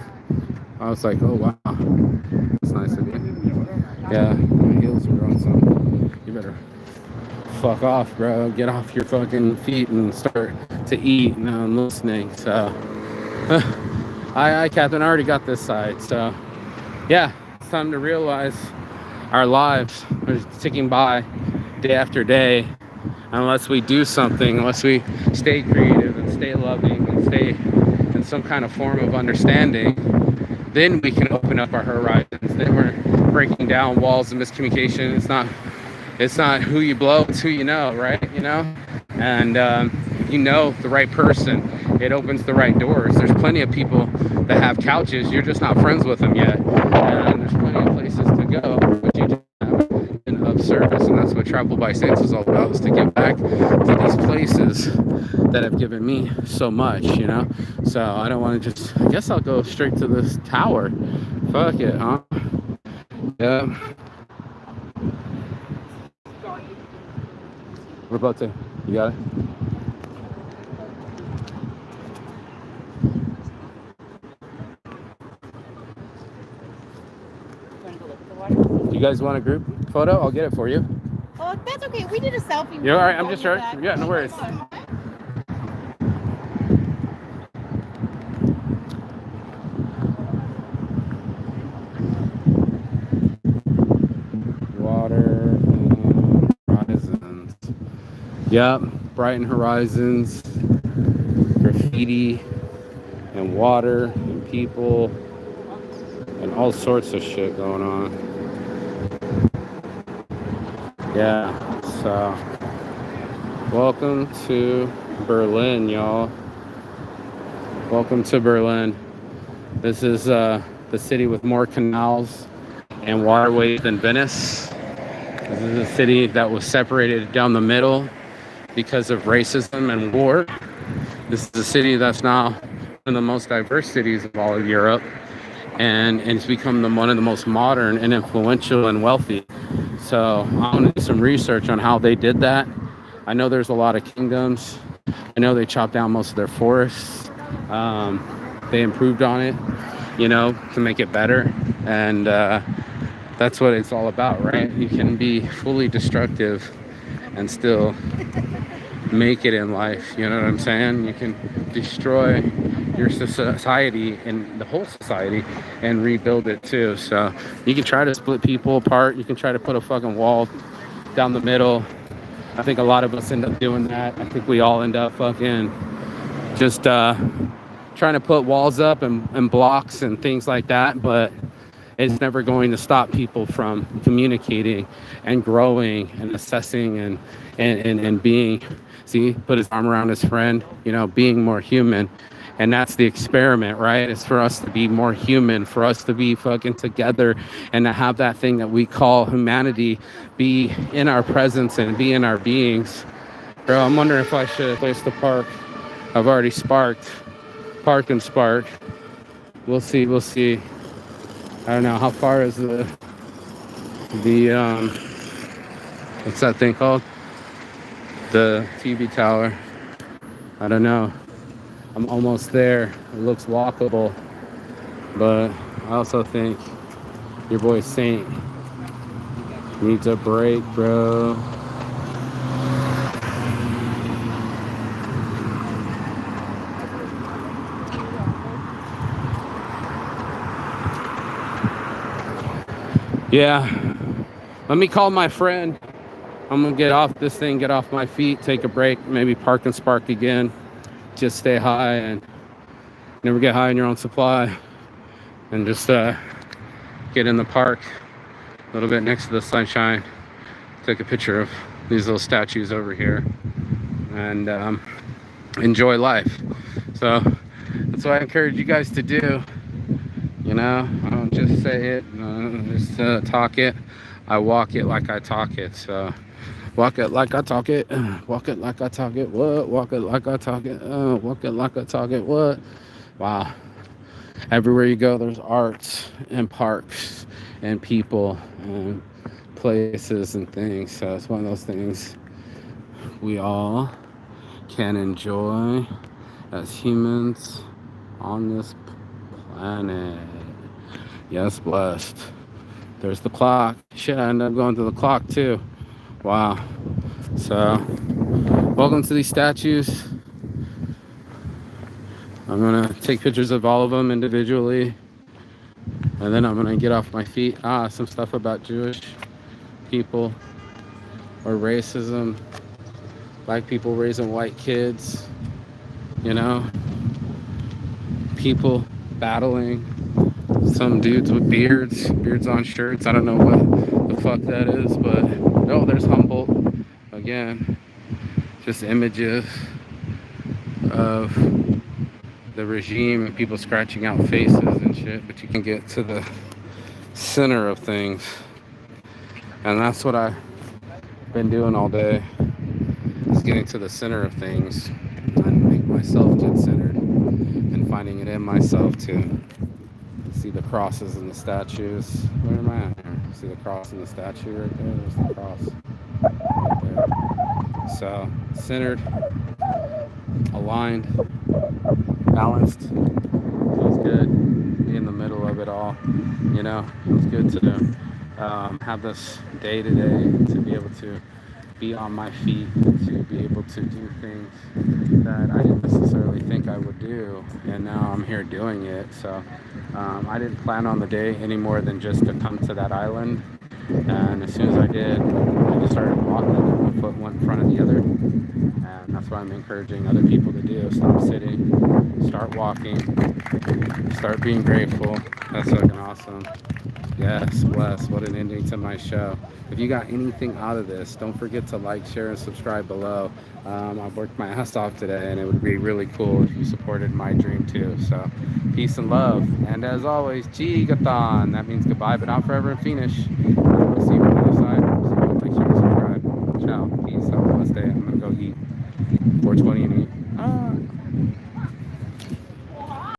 A: I was like, oh wow, that's nice of you. Yeah, my heels are growing some. You better fuck off, bro. Get off your fucking feet and start to eat. Now I'm listening. So, Captain, I already got this side. So, yeah, it's time to realize our lives are ticking by day after day. Unless we do something, unless we stay creative and stay loving and stay in some kind of form of understanding, then we can open up our horizons. Then we're breaking down walls of miscommunication. It's not who you blow, it's who you know, right? You know? And you know the right person, it opens the right doors. There's plenty of people that have couches, you're just not friends with them yet. And there's plenty of places to go, but you just have been of service. And that's what Travel by Saints is all about, is to give back to these places that have given me so much, you know? So I don't want to just, I guess I'll go straight to this tower. Fuck it, huh? Yeah. We're about to, you got it? You guys want a group photo? I'll get it for you.
D: Oh, that's okay. We did a selfie.
A: You're all right. I'm just sure. Yeah, no worries. Water and horizons. Yep, brighten horizons, graffiti, and water, and people, and all sorts of shit going on. Yeah, so welcome to Berlin, y'all. Welcome to Berlin. This is the city with more canals and waterways than Venice. This is a city that was separated down the middle because of racism and war. This is a city that's now one of the most diverse cities of all of Europe, and it's become one of the most modern and influential and wealthy. So I want to do some research on how they did that. I know there's a lot of kingdoms. I know they chopped down most of their forests. They improved on it, you know, to make it better. And that's what it's all about, right? You can be fully destructive and still make it in life. You know what I'm saying? You can destroy your society and the whole society and rebuild it too. So you can try to split people apart. You can try to put a fucking wall down the middle. I think a lot of us end up doing that. I think we all end up fucking just trying to put walls up and blocks and things like that, but it's never going to stop people from communicating and growing and assessing and being, see, put his arm around his friend, you know, being more human. And that's the experiment, right? It's for us to be more human, for us to be fucking together and to have that thing that we call humanity be in our presence and be in our beings. Bro, I'm wondering if I should place the park. I've already parked and sparked. We'll see. I don't know, how far is the what's that thing called? The TV tower. I don't know. I'm almost there. It looks walkable, but I also think your boy Saint needs a break, bro. Yeah, let me call my friend. I'm gonna get off this thing, get off my feet, take a break, maybe park and spark again. Just stay high and never get high in your own supply, and just get in the park a little bit next to the sunshine, take a picture of these little statues over here, and enjoy life. So that's what I encourage you guys to do. You know, I don't just say it, just talk it. I walk it like I talk it. So walk it like I talk it. Walk it like I talk it. What? Walk it like I talk it. Walk it like I talk it. What? Wow. Everywhere you go, there's arts and parks and people. And places and things. So it's one of those things we all can enjoy as humans on this planet. Yes, blessed. There's the clock. Shit, I ended up going to the clock too. Wow. So, welcome to these statues. I'm gonna take pictures of all of them individually, and then I'm gonna get off my feet. Some stuff about Jewish people or racism, black people raising white kids, you know, people battling, some dudes with beards on shirts. I don't know what the fuck that is, but oh, there's Humboldt again. Just images of the regime and people scratching out faces and shit, but you can get to the center of things, and that's what I've been doing all day, is getting to the center of things and make myself get centered and finding it in myself to see the crosses and the statues. Where am I at here? See the cross and the statue right there? There's the cross right there. So centered, aligned, balanced. Feels good. Be in the middle of it all. You know, it's good to have this day today to be able to be on my feet, to be able to do things that I didn't necessarily think I would do, and now I'm here doing it. So I didn't plan on the day any more than just to come to that island, and as soon as I did, I just started walking. One foot went in front of the other, and that's what I'm encouraging other people to do. Stop sitting, start walking, start being grateful. That's fucking awesome. Yes, bless. What an ending to my show. If you got anything out of this, don't forget to like, share, and subscribe below. I've worked my ass off today, and it would be really cool if you supported my dream too. So, peace and love. And as always, Jigathon. That means goodbye, but not forever and finish. See you on the other side. So, like, share, and subscribe. Ciao. Peace. Have a blessed day. I'm going to go eat 420 and eat.